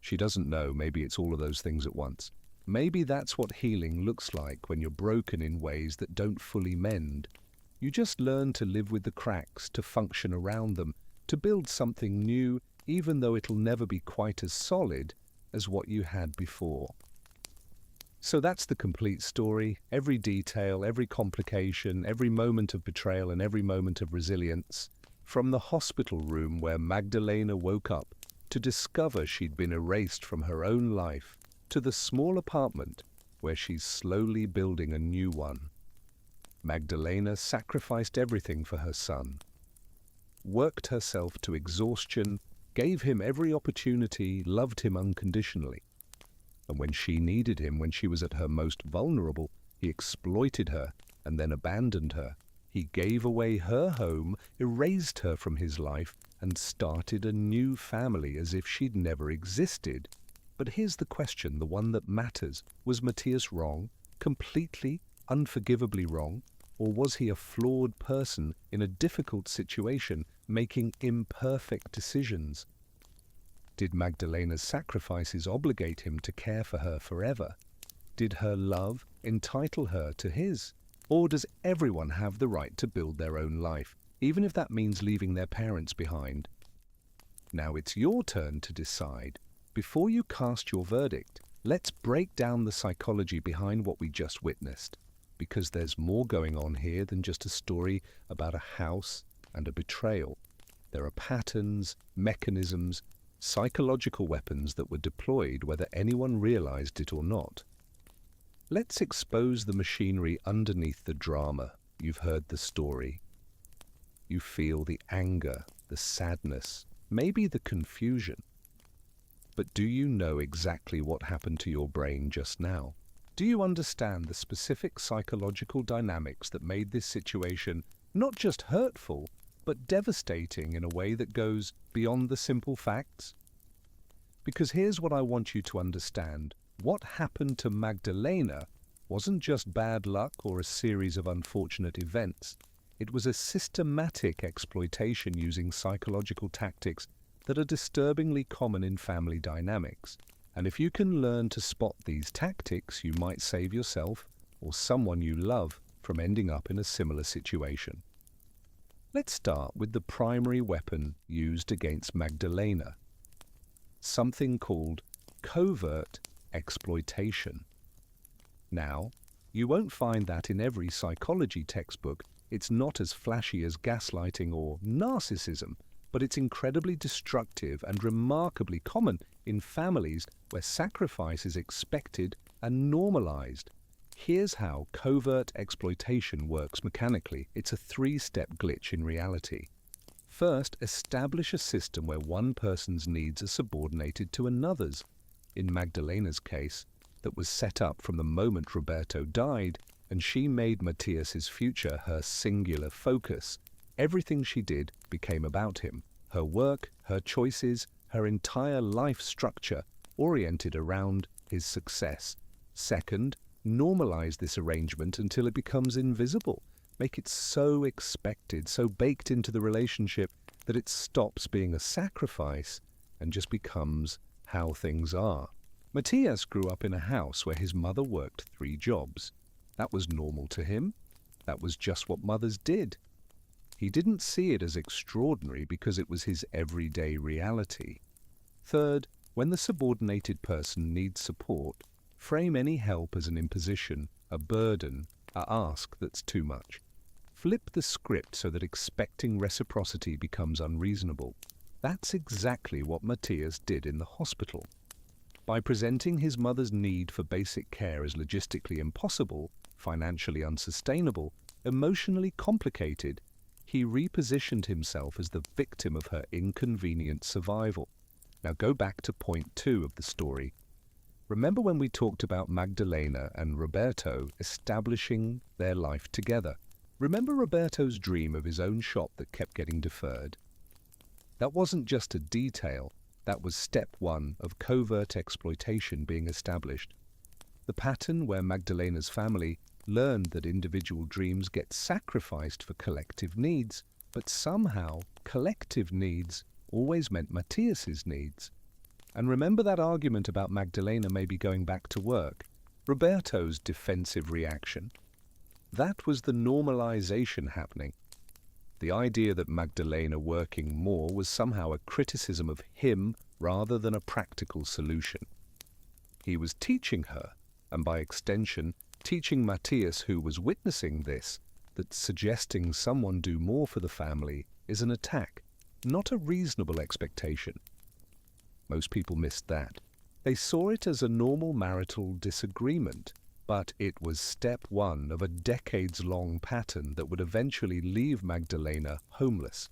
She doesn't know. Maybe it's all of those things at once. Maybe that's what healing looks like when you're broken in ways that don't fully mend. You just learn to live with the cracks, to function around them, to build something new, even though it'll never be quite as solid as what you had before. So that's the complete story. Every detail, every complication, every moment of betrayal, and every moment of resilience. From the hospital room where Magdalena woke up to discover she'd been erased from her own life, to the small apartment where she's slowly building a new one. Magdalena sacrificed everything for her son, worked herself to exhaustion, gave him every opportunity, loved him unconditionally. And when she needed him, when she was at her most vulnerable, he exploited her and then abandoned her. He gave away her home, erased her from his life, and started a new family as if she'd never existed. But here's the question, the one that matters. Was Matthias wrong? Completely, unforgivably wrong? Or was he a flawed person in a difficult situation, making imperfect decisions? Did Magdalena's sacrifices obligate him to care for her forever? Did her love entitle her to his? Or does everyone have the right to build their own life, even if that means leaving their parents behind? Now it's your turn to decide. Before you cast your verdict, let's break down the psychology behind what we just witnessed, because there's more going on here than just a story about a house and a betrayal. There are patterns, mechanisms, psychological weapons that were deployed whether anyone realized it or not. Let's expose the machinery underneath the drama. You've heard the story. You feel the anger, the sadness, maybe the confusion. But do you know exactly what happened to your brain just now? Do you understand the specific psychological dynamics that made this situation not just hurtful, but devastating in a way that goes beyond the simple facts? Because here's what I want you to understand. What happened to Magdalena wasn't just bad luck or a series of unfortunate events. It was a systematic exploitation using psychological tactics that are disturbingly common in family dynamics. And if you can learn to spot these tactics, you might save yourself or someone you love from ending up in a similar situation. Let's start with the primary weapon used against Magdalena, something called covert exploitation. Now, you won't find that in every psychology textbook. It's not as flashy as gaslighting or narcissism, but it's incredibly destructive and remarkably common in families where sacrifice is expected and normalized. Here's how covert exploitation works mechanically. It's a three-step glitch in reality. First, establish a system where one person's needs are subordinated to another's. In Magdalena's case, that was set up from the moment Roberto died, and she made Matthias's future her singular focus. Everything she did became about him. Her work, her choices, her entire life structure oriented around his success. Second, normalize this arrangement until it becomes invisible. Make it so expected, so baked into the relationship that it stops being a sacrifice and just becomes how things are. Matthias grew up in a house where his mother worked 3 jobs. That was normal to him. That was just what mothers did. He didn't see it as extraordinary because it was his everyday reality. Third, when the subordinated person needs support, frame any help as an imposition, a burden, a ask that's too much. Flip the script so that expecting reciprocity becomes unreasonable. That's exactly what Matthias did in the hospital. By presenting his mother's need for basic care as logistically impossible, financially unsustainable, emotionally complicated, he repositioned himself as the victim of her inconvenient survival. Now go back to point 2 of the story. Remember when we talked about Magdalena and Roberto establishing their life together? Remember Roberto's dream of his own shop that kept getting deferred? That wasn't just a detail. That was step 1 of covert exploitation being established. The pattern where Magdalena's family learned that individual dreams get sacrificed for collective needs, but somehow collective needs always meant Matthias's needs. And remember that argument about Magdalena maybe going back to work? Roberto's defensive reaction. That was the normalization happening. The idea that Magdalena working more was somehow a criticism of him rather than a practical solution. He was teaching her, and by extension, teaching Matthias, who was witnessing this, that suggesting someone do more for the family is an attack, not a reasonable expectation. Most people missed that. They saw it as a normal marital disagreement, but it was step 1 of a decades-long pattern that would eventually leave Magdalena homeless.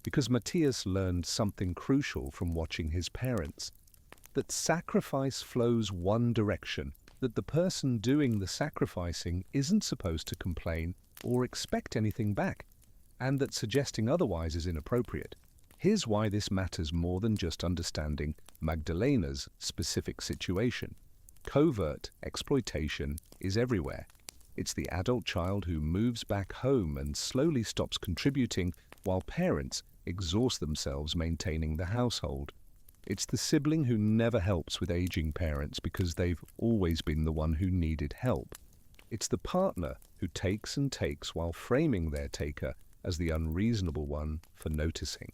Because Matthias learned something crucial from watching his parents, that sacrifice flows one direction, that the person doing the sacrificing isn't supposed to complain or expect anything back, and that suggesting otherwise is inappropriate. Here's why this matters more than just understanding Magdalena's specific situation. Covert exploitation is everywhere. It's the adult child who moves back home and slowly stops contributing while parents exhaust themselves maintaining the household. It's the sibling who never helps with aging parents because they've always been the one who needed help. It's the partner who takes and takes while framing their taker as the unreasonable one for noticing.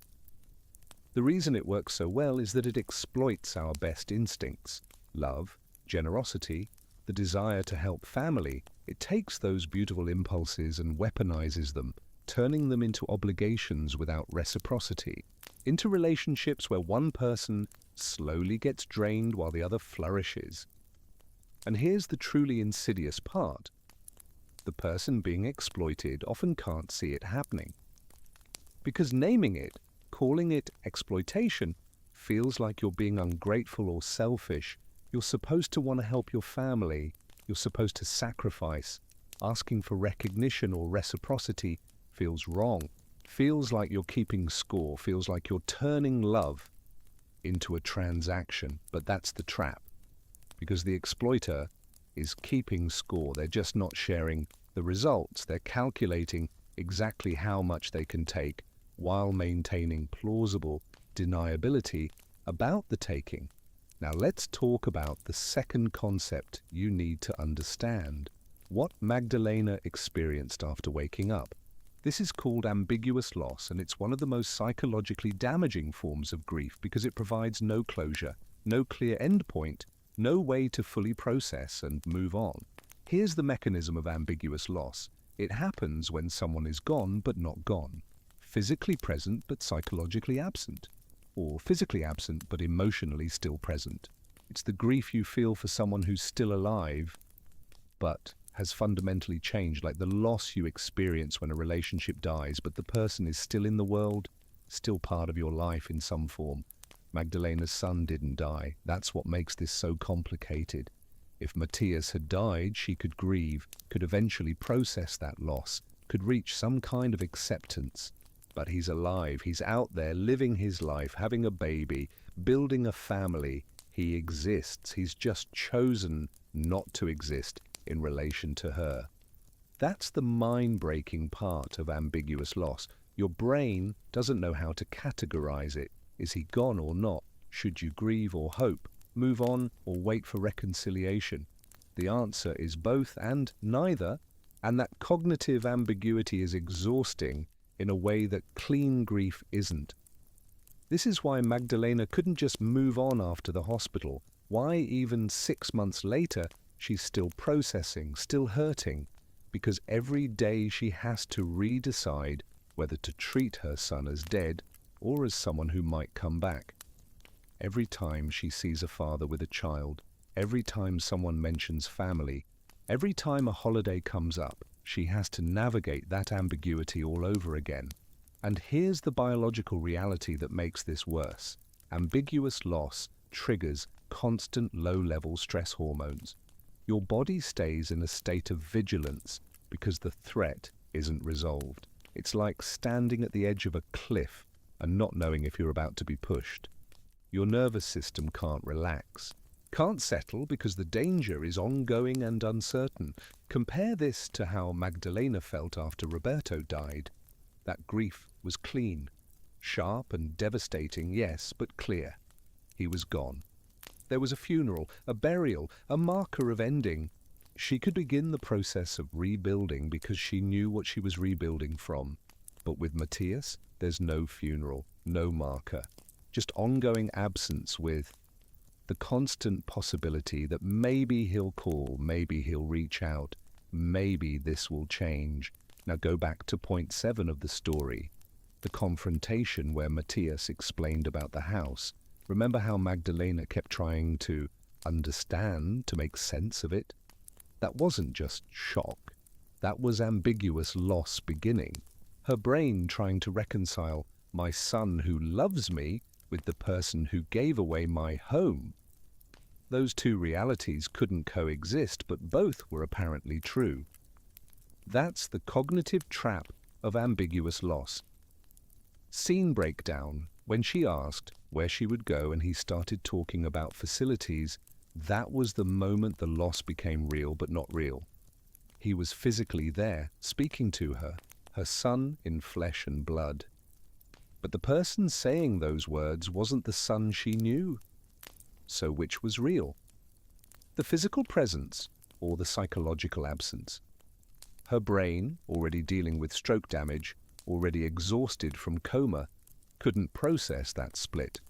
The reason it works so well is that it exploits our best instincts, love, generosity, the desire to help family. It takes those beautiful impulses and weaponizes them, turning them into obligations without reciprocity, into relationships where one person slowly gets drained while the other flourishes. And here's the truly insidious part. The person being exploited often can't see it happening. Because naming it, calling it exploitation, feels like you're being ungrateful or selfish, you're supposed to want to help your family, you're supposed to sacrifice. Asking for recognition or reciprocity feels wrong, feels like you're keeping score, feels like you're turning love into a transaction. But that's the trap, because the exploiter is keeping score. They're just not sharing the results. They're calculating exactly how much they can take while maintaining plausible deniability about the taking. Now let's talk about the second concept you need to understand. What Magdalena experienced after waking up. This is called ambiguous loss, and it's one of the most psychologically damaging forms of grief because it provides no closure, no clear endpoint, no way to fully process and move on. Here's the mechanism of ambiguous loss. It happens when someone is gone but not gone, physically present but psychologically absent, or physically absent but emotionally still present. It's the grief you feel for someone who's still alive but has fundamentally changed, like the loss you experience when a relationship dies but the person is still in the world, still part of your life in some form. Magdalena's son didn't die. That's what makes this so complicated. If Matthias had died, she could grieve, could eventually process that loss, could reach some kind of acceptance. But he's alive, he's out there living his life, having a baby, building a family. He exists, he's just chosen not to exist in relation to her. That's the mind-breaking part of ambiguous loss. Your brain doesn't know how to categorize it. Is he gone or not? Should you grieve or hope? Move on or wait for reconciliation? The answer is both and neither, and that cognitive ambiguity is exhausting in a way that clean grief isn't. This is why Magdalena couldn't just move on after the hospital, why even 6 months later she's still processing, still hurting, because every day she has to redecide whether to treat her son as dead or as someone who might come back. Every time she sees a father with a child, every time someone mentions family, every time a holiday comes up, she has to navigate that ambiguity all over again. And here's the biological reality that makes this worse. Ambiguous loss triggers constant low-level stress hormones. Your body stays in a state of vigilance because the threat isn't resolved. It's like standing at the edge of a cliff and not knowing if you're about to be pushed. Your nervous system can't relax, can't settle because the danger is ongoing and uncertain. Compare this to how Magdalena felt after Roberto died. That grief was clean, sharp and devastating, yes, but clear. He was gone. There was a funeral, a burial, a marker of ending. She could begin the process of rebuilding because she knew what she was rebuilding from. But with Matthias, there's no funeral, no marker, just ongoing absence with the constant possibility that maybe he'll call, maybe he'll reach out, maybe this will change. Now go back to point 7 of the story, the confrontation where Matthias explained about the house. Remember how Magdalena kept trying to understand, to make sense of it? That wasn't just shock. That was ambiguous loss beginning. Her brain trying to reconcile my son who loves me with the person who gave away my home. Those two realities couldn't coexist, but both were apparently true. That's the cognitive trap of ambiguous loss. Scene breakdown. When she asked where she would go and he started talking about facilities, that was the moment the loss became real but not real. He was physically there, speaking to her, her son in flesh and blood. But the person saying those words wasn't the son she knew. So which was real? The physical presence or the psychological absence? Her brain, already dealing with stroke damage, already exhausted from coma, couldn't process that split.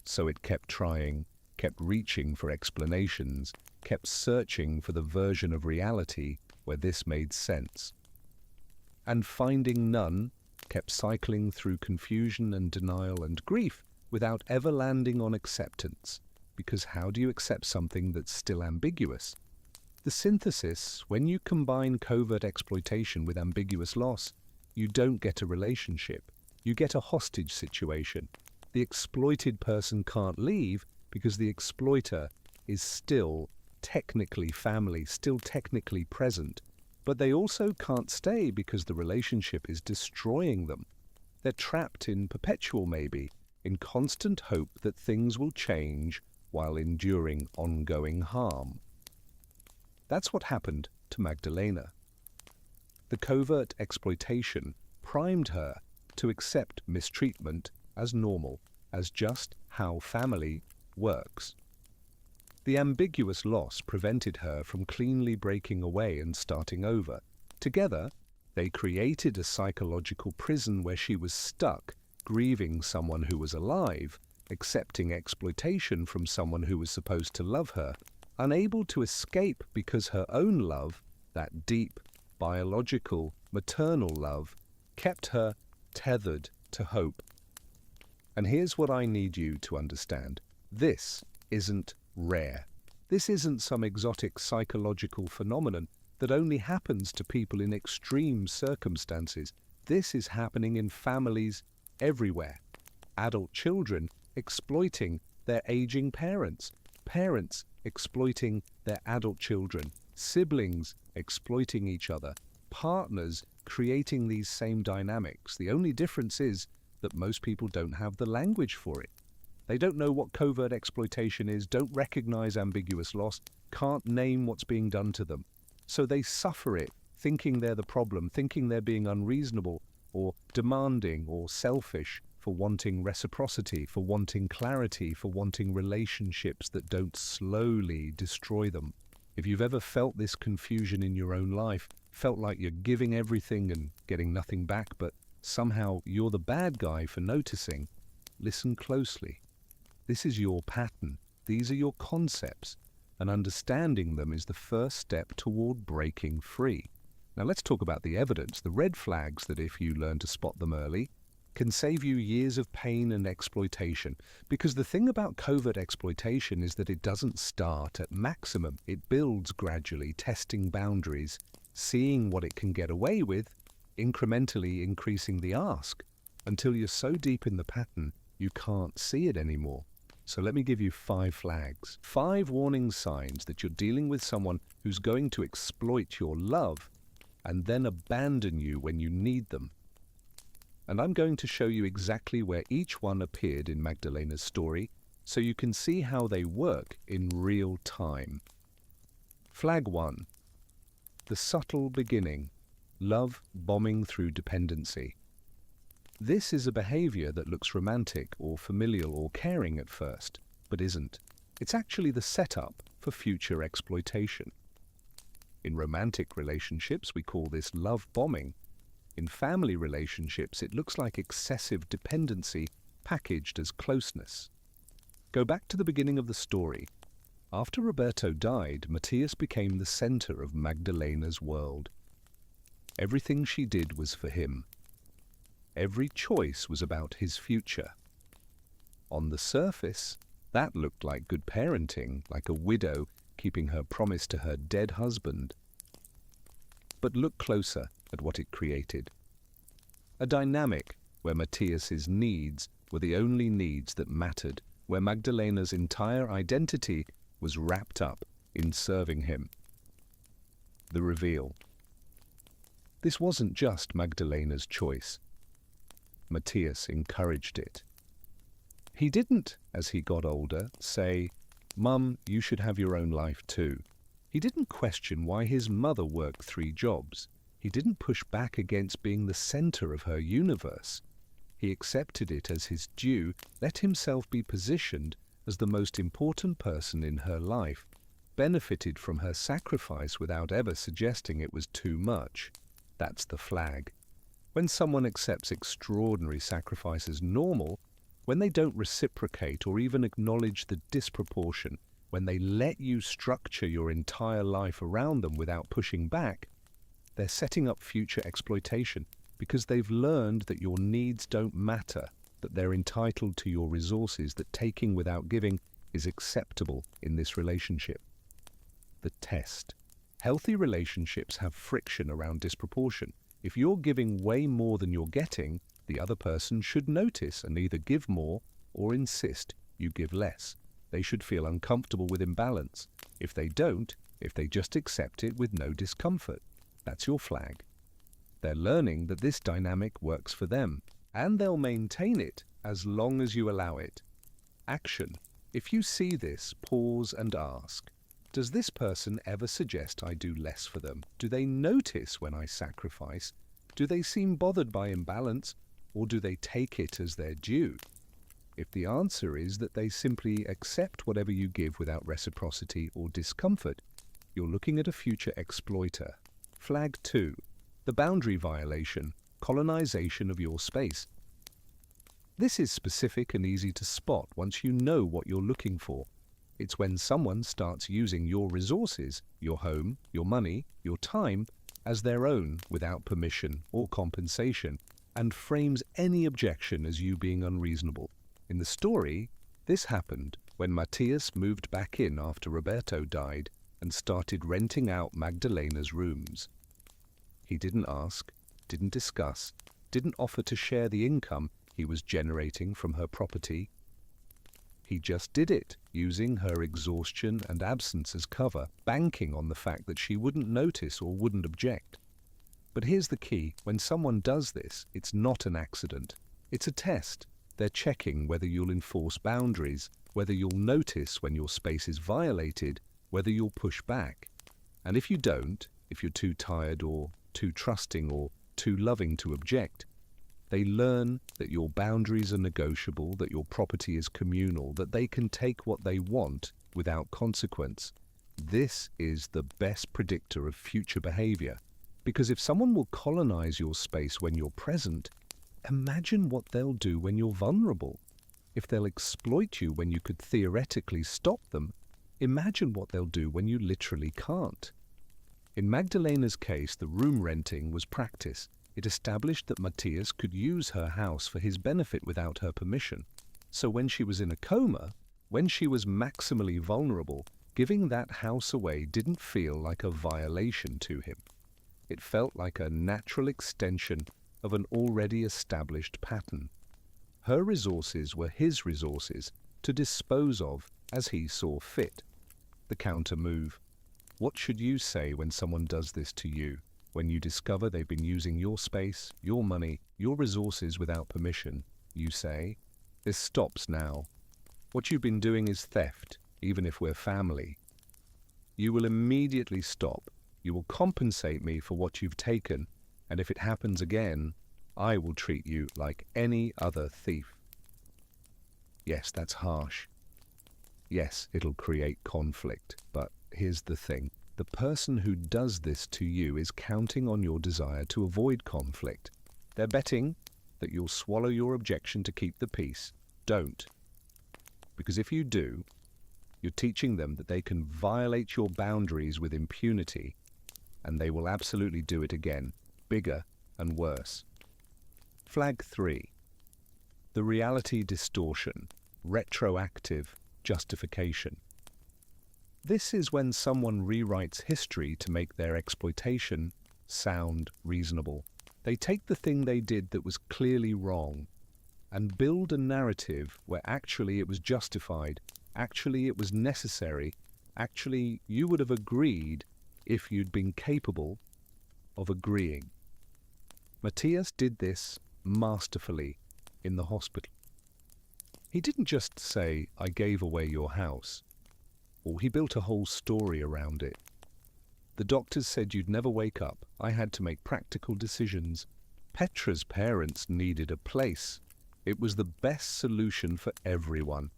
So it kept trying, kept reaching for explanations, kept searching for the version of reality where this made sense. And finding none, kept cycling through confusion and denial and grief without ever landing on acceptance. Because how do you accept something that's still ambiguous? The synthesis, when you combine covert exploitation with ambiguous loss, you don't get a relationship. You get a hostage situation. The exploited person can't leave because the exploiter is still technically family, still technically present, but they also can't stay because the relationship is destroying them. They're trapped in perpetual, maybe, in constant hope that things will change while enduring ongoing harm. That's what happened to Magdalena. The covert exploitation primed her to accept mistreatment as normal, as just how family works. The ambiguous loss prevented her from cleanly breaking away and starting over. Together, they created a psychological prison where she was stuck, grieving someone who was alive, accepting exploitation from someone who was supposed to love her, unable to escape because her own love, that deep, biological, maternal love, kept her tethered to hope. And here's what I need you to understand. This isn't rare. This isn't some exotic psychological phenomenon that only happens to people in extreme circumstances. This is happening in families everywhere. Adult children exploiting their aging parents, parents exploiting their adult children, siblings exploiting each other, partners creating these same dynamics. The only difference is that most people don't have the language for it. They don't know what covert exploitation is, don't recognize ambiguous loss, can't name what's being done to them. So they suffer it, thinking they're the problem, thinking they're being unreasonable or demanding or selfish, for wanting reciprocity, for wanting clarity, for wanting relationships that don't slowly destroy them. If you've ever felt this confusion in your own life, felt like you're giving everything and getting nothing back, but somehow you're the bad guy for noticing, listen closely. This is your pattern. These are your concepts, and understanding them is the first step toward breaking free. Now let's talk about the evidence, the red flags that, if you learn to spot them early, can save you years of pain and exploitation. Because the thing about covert exploitation is that it doesn't start at maximum. It builds gradually, testing boundaries, seeing what it can get away with, incrementally increasing the ask, until you're so deep in the pattern you can't see it anymore. So let me give you 5 flags, 5 warning signs that you're dealing with someone who's going to exploit your love and then abandon you when you need them. And I'm going to show you exactly where each one appeared in Magdalena's story, so you can see how they work in real time. Flag 1. The subtle beginning. Love bombing through dependency. This is a behavior that looks romantic or familial or caring at first, but isn't. It's actually the setup for future exploitation. In romantic relationships, we call this love bombing. In family relationships, it looks like excessive dependency packaged as closeness. Go back to the beginning of the story. After Roberto died, Matthias became the center of Magdalena's world. Everything she did was for him. Every choice was about his future. On the surface, that looked like good parenting, like a widow keeping her promise to her dead husband. But look closer at what it created. A dynamic where Matthias's needs were the only needs that mattered, where Magdalena's entire identity was wrapped up in serving him. The reveal. This wasn't just Magdalena's choice. Matthias encouraged it. He didn't, as he got older, say, "Mum, you should have your own life too." He didn't question why his mother worked 3 jobs. He didn't push back against being the center of her universe. He accepted it as his due, let himself be positioned as the most important person in her life, benefited from her sacrifice without ever suggesting it was too much. That's the flag. When someone accepts extraordinary sacrifice as normal, when they don't reciprocate or even acknowledge the disproportion, when they let you structure your entire life around them without pushing back, they're setting up future exploitation because they've learned that your needs don't matter, that they're entitled to your resources, that taking without giving is acceptable in this relationship. The test. Healthy relationships have friction around disproportion. If you're giving way more than you're getting, the other person should notice and either give more or insist you give less. They should feel uncomfortable with imbalance. If they don't, if they just accept it with no discomfort, that's your flag. They're learning that this dynamic works for them, and they'll maintain it as long as you allow it. Action. If you see this, pause and ask, does this person ever suggest I do less for them? Do they notice when I sacrifice? Do they seem bothered by imbalance, or do they take it as their due? If the answer is that they simply accept whatever you give without reciprocity or discomfort, you're looking at a future exploiter. Flag 2. The boundary violation, colonization of your space. This is specific and easy to spot once you know what you're looking for. It's when someone starts using your resources, your home, your money, your time, as their own without permission or compensation, and frames any objection as you being unreasonable. In the story, this happened when Matthias moved back in after Roberto died and started renting out Magdalena's rooms. He didn't ask, didn't discuss, didn't offer to share the income he was generating from her property. He just did it, using her exhaustion and absence as cover, banking on the fact that she wouldn't notice or wouldn't object. But here's the key: when someone does this, it's not an accident. It's a test. They're checking whether you'll enforce boundaries, whether you'll notice when your space is violated, whether you'll push back. And if you don't, if you're too tired or too trusting or too loving to object, they learn that your boundaries are negotiable, that your property is communal, that they can take what they want without consequence. This is the best predictor of future behavior, because if someone will colonize your space when you're present, imagine what they'll do when you're vulnerable. If they'll exploit you when you could theoretically stop them, imagine what they'll do when you literally can't. In Magdalena's case, the room renting was practice. It established that Matthias could use her house for his benefit without her permission. So when she was in a coma, when she was maximally vulnerable, giving that house away didn't feel like a violation to him. It felt like a natural extension of an already established pattern. Her resources were his resources to dispose of as he saw fit. The counter move. What should you say when someone does this to you? When you discover they've been using your space, your money, your resources without permission, you say, "This stops now. What you've been doing is theft, even if we're family. You will immediately stop. You will compensate me for what you've taken, and if it happens again, I will treat you like any other thief." Yes, that's harsh. Yes, it'll create conflict, but here's the thing. The person who does this to you is counting on your desire to avoid conflict. They're betting that you'll swallow your objection to keep the peace. Don't. Because if you do, you're teaching them that they can violate your boundaries with impunity, and they will absolutely do it again, bigger and worse. Flag 3. The reality distortion, retroactive justification. This is when someone rewrites history to make their exploitation sound reasonable. They take the thing they did that was clearly wrong and build a narrative where actually it was justified, actually it was necessary, actually you would have agreed if you'd been capable of agreeing. Matthias did this masterfully in the hospital. He didn't just say, "I gave away your house," or he built a whole story around it. The doctors said you'd never wake up. I had to make practical decisions. Petra's parents needed a place. It was the best solution for everyone.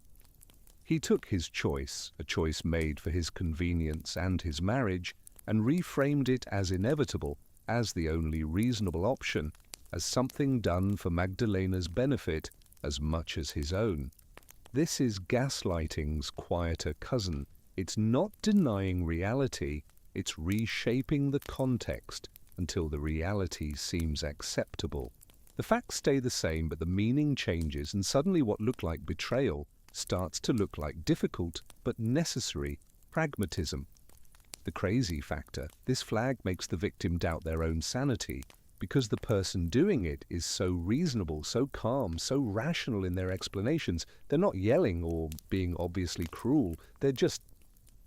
He took his choice, a choice made for his convenience and his marriage, and reframed it as inevitable, as the only reasonable option, as something done for Magdalena's benefit as much as his own. This is gaslighting's quieter cousin. It's not denying reality, it's reshaping the context until the reality seems acceptable. The facts stay the same, but the meaning changes, and suddenly what looked like betrayal starts to look like difficult but necessary pragmatism. The crazy factor: this flag makes the victim doubt their own sanity. because the person doing it is so reasonable, so calm, so rational in their explanations. They're not yelling or being obviously cruel. They're just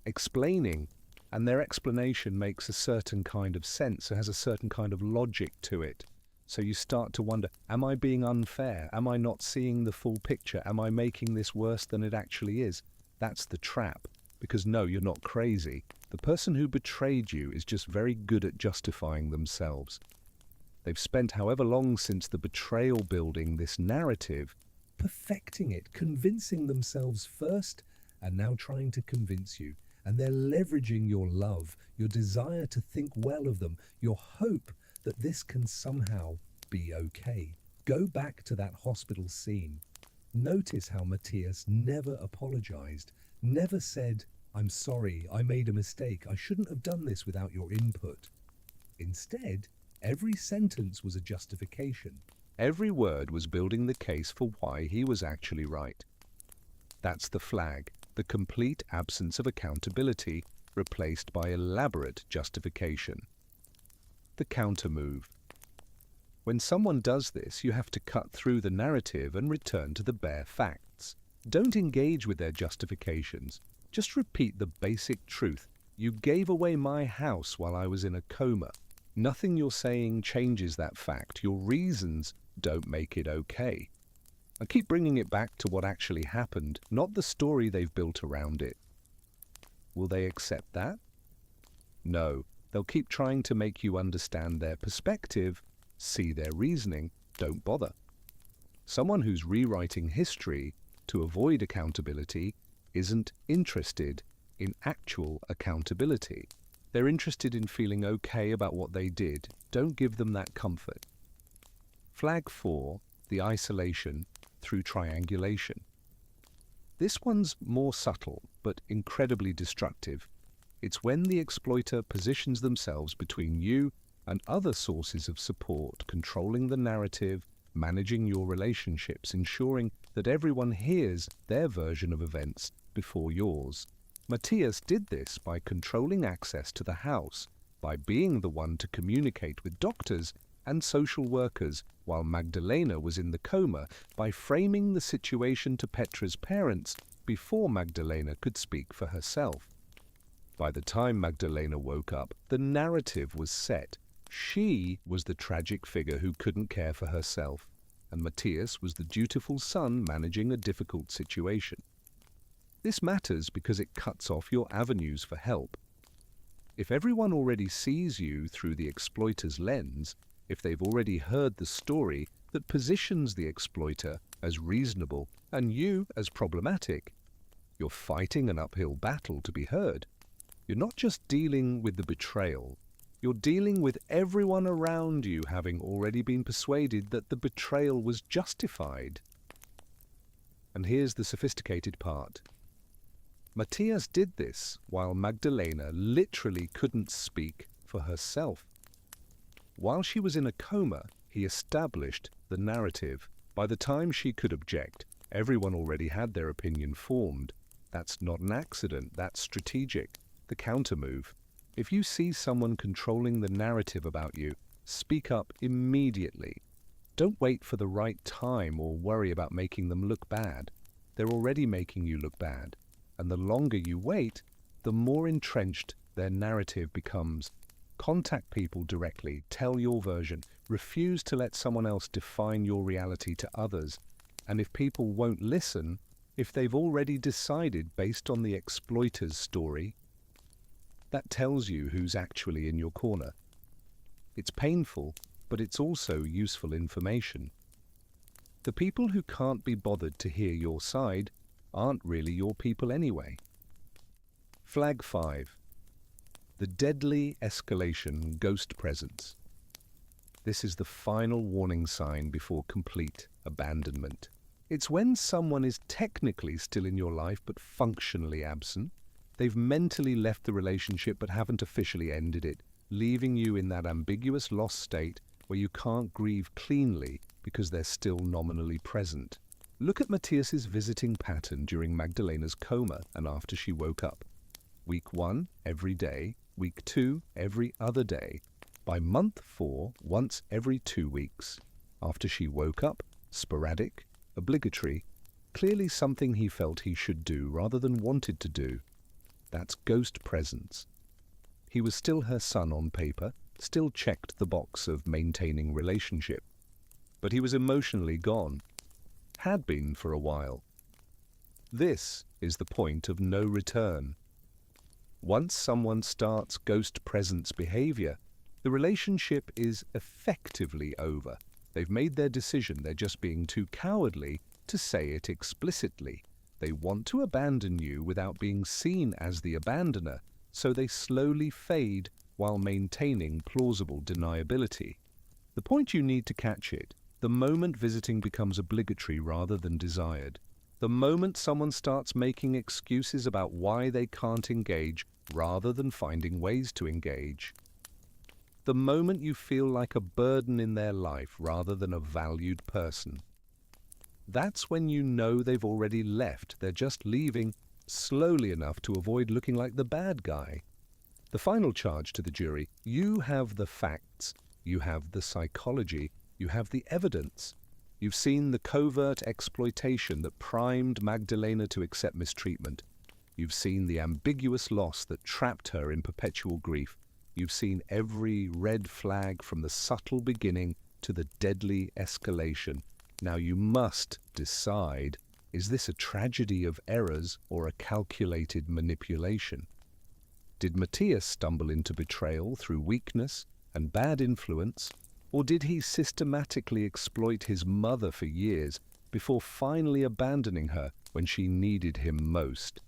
explaining, and their explanation makes a certain kind of sense. It has a certain kind of logic to it. So you start to wonder, am I being unfair? Am I not seeing the full picture? Am I making this worse than it actually is? That's the trap. Because no, you're not crazy. The person who betrayed you is just very good at justifying themselves. They've spent however long since the betrayal building this narrative, perfecting it, convincing themselves first, and now trying to convince you. And they're leveraging your love, your desire to think well of them, your hope that this can somehow be okay. Go back to that hospital scene. Notice how Matthias never apologized, never said, "I'm sorry, I made a mistake, I shouldn't have done this without your input." Instead, every sentence was a justification. every word was building the case for why he was actually right. That's the flag, the complete absence of accountability replaced by elaborate justification. The counter-move. When someone does this, you have to cut through the narrative and return to the bare facts. Don't engage with their justifications. Just repeat the basic truth. You gave away my house while I was in a coma. Nothing you're saying changes that fact. Your reasons don't make it okay. And keep bringing it back to what actually happened, not the story they've built around it. Will they accept that? No. They'll keep trying to make you understand their perspective, see their reasoning. Don't bother. Someone who's rewriting history to avoid accountability isn't interested in actual accountability. They're interested in feeling okay about what they did. Don't give them that comfort. Flag 4, the isolation through triangulation. This one's more subtle, but incredibly destructive. It's when the exploiter positions themselves between you and other sources of support, controlling the narrative, managing your relationships, ensuring that everyone hears their version of events before yours. Matthias did this by controlling access to the house, by being the one to communicate with doctors and social workers, while Magdalena was in the coma, by framing the situation to Petra's parents before Magdalena could speak for herself. By the time Magdalena woke up, the narrative was set. She was the tragic figure who couldn't care for herself, and Matthias was the dutiful son managing a difficult situation. This matters because it cuts off your avenues for help. If everyone already sees you through the exploiter's lens, if they've already heard the story that positions the exploiter as reasonable and you as problematic, you're fighting an uphill battle to be heard. You're not just dealing with the betrayal, you're dealing with everyone around you having already been persuaded that the betrayal was justified. And here's the sophisticated part. Matthias did this while Magdalena literally couldn't speak for herself. While she was in a coma, he established the narrative. By the time she could object, everyone already had their opinion formed. That's not an accident, that's strategic. The counter-move. If you see someone controlling the narrative about you, speak up immediately. Don't wait for the right time or worry about making them look bad. They're already making you look bad. And the longer you wait, the more entrenched their narrative becomes. Contact people directly, tell your version, refuse to let someone else define your reality to others. And if people won't listen, if they've already decided based on the exploiter's story, that tells you who's actually in your corner. It's painful, but it's also useful information. The people who can't be bothered to hear your side aren't really your people anyway. Flag 5. The deadly escalation ghost presence. This is the final warning sign before complete abandonment. It's when someone is technically still in your life but functionally absent. They've mentally left the relationship but haven't officially ended it, leaving you in that ambiguous lost state where you can't grieve cleanly because they're still nominally present. Look at Matthias's visiting pattern during Magdalena's coma and after she woke up. Week 1, every day. Week 2, every other day. By month 4, once every 2 weeks. After she woke up, sporadic, obligatory, clearly something he felt he should do rather than wanted to do. That's ghost presence. He was still her son on paper, still checked the box of maintaining relationship. But he was emotionally gone. Had been for a while. This is the point of no return. Once someone starts ghost presence behavior, the relationship is effectively over. They've made their decision, they're just being too cowardly to say it explicitly. They want to abandon you without being seen as the abandoner, so they slowly fade while maintaining plausible deniability. The point you need to catch it, the moment visiting becomes obligatory rather than desired. The moment someone starts making excuses about why they can't engage rather than finding ways to engage. The moment you feel like a burden in their life rather than a valued person. That's when you know they've already left, they're just leaving slowly enough to avoid looking like the bad guy. The final charge to the jury, you have the facts, you have the psychology, you have the evidence. You've seen the covert exploitation that primed Magdalena to accept mistreatment. You've seen the ambiguous loss that trapped her in perpetual grief. You've seen every red flag from the subtle beginning to the deadly escalation. Now you must decide, is this a tragedy of errors or a calculated manipulation? Did Matthias stumble into betrayal through weakness and bad influence, or did he systematically exploit his mother for years before finally abandoning her when she needed him most?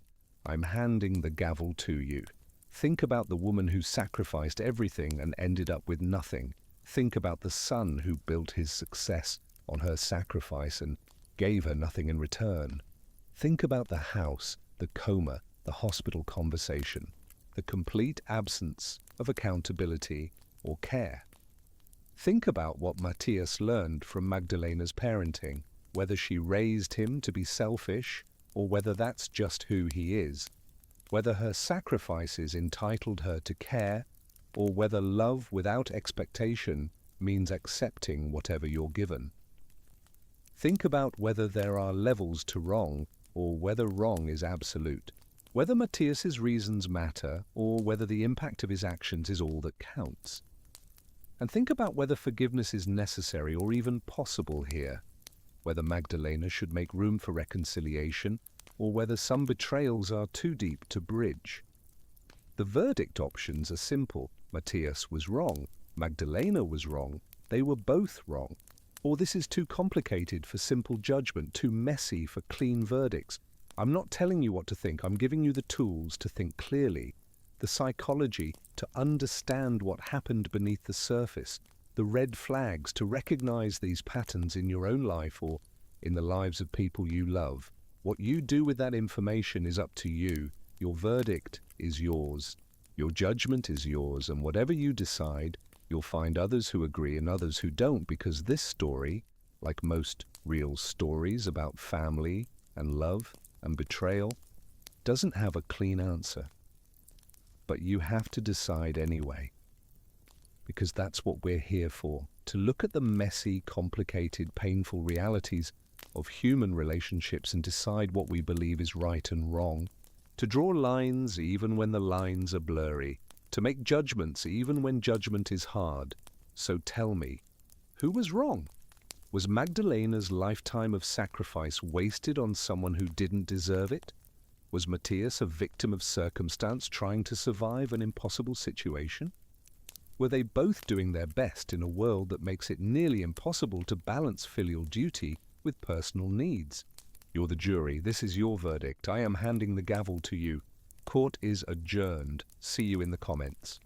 I'm handing the gavel to you. Think about the woman who sacrificed everything and ended up with nothing. Think about the son who built his success on her sacrifice and gave her nothing in return. Think about the house, the coma, the hospital conversation, the complete absence of accountability or care. Think about what Matthias learned from Magdalena's parenting, whether she raised him to be selfish or whether that's just who he is, whether her sacrifices entitled her to care or whether love without expectation means accepting whatever you're given. Think about whether there are levels to wrong or whether wrong is absolute, whether Matthias's reasons matter or whether the impact of his actions is all that counts. And think about whether forgiveness is necessary or even possible here, whether Magdalena should make room for reconciliation or whether some betrayals are too deep to bridge. The verdict options are simple. Matthias was wrong, Magdalena was wrong, they were both wrong. Or this is too complicated for simple judgment, too messy for clean verdicts. I'm not telling you what to think, I'm giving you the tools to think clearly, the psychology to understand what happened beneath the surface, the red flags to recognize these patterns in your own life or in the lives of people you love. What you do with that information is up to you. Your verdict is yours. Your judgment is yours, and whatever you decide, you'll find others who agree and others who don't, because this story, like most real stories about family and love and betrayal, doesn't have a clean answer. But you have to decide anyway, because that's what we're here for, to look at the messy, complicated, painful realities of human relationships and decide what we believe is right and wrong, to draw lines even when the lines are blurry, to make judgments even when judgment is hard. So tell me, who was wrong? Was Magdalena's lifetime of sacrifice wasted on someone who didn't deserve it? Was Matthias a victim of circumstance trying to survive an impossible situation? Were they both doing their best in a world that makes it nearly impossible to balance filial duty with personal needs? You're the jury. This is your verdict. I am handing the gavel to you. Court is adjourned. See you in the comments.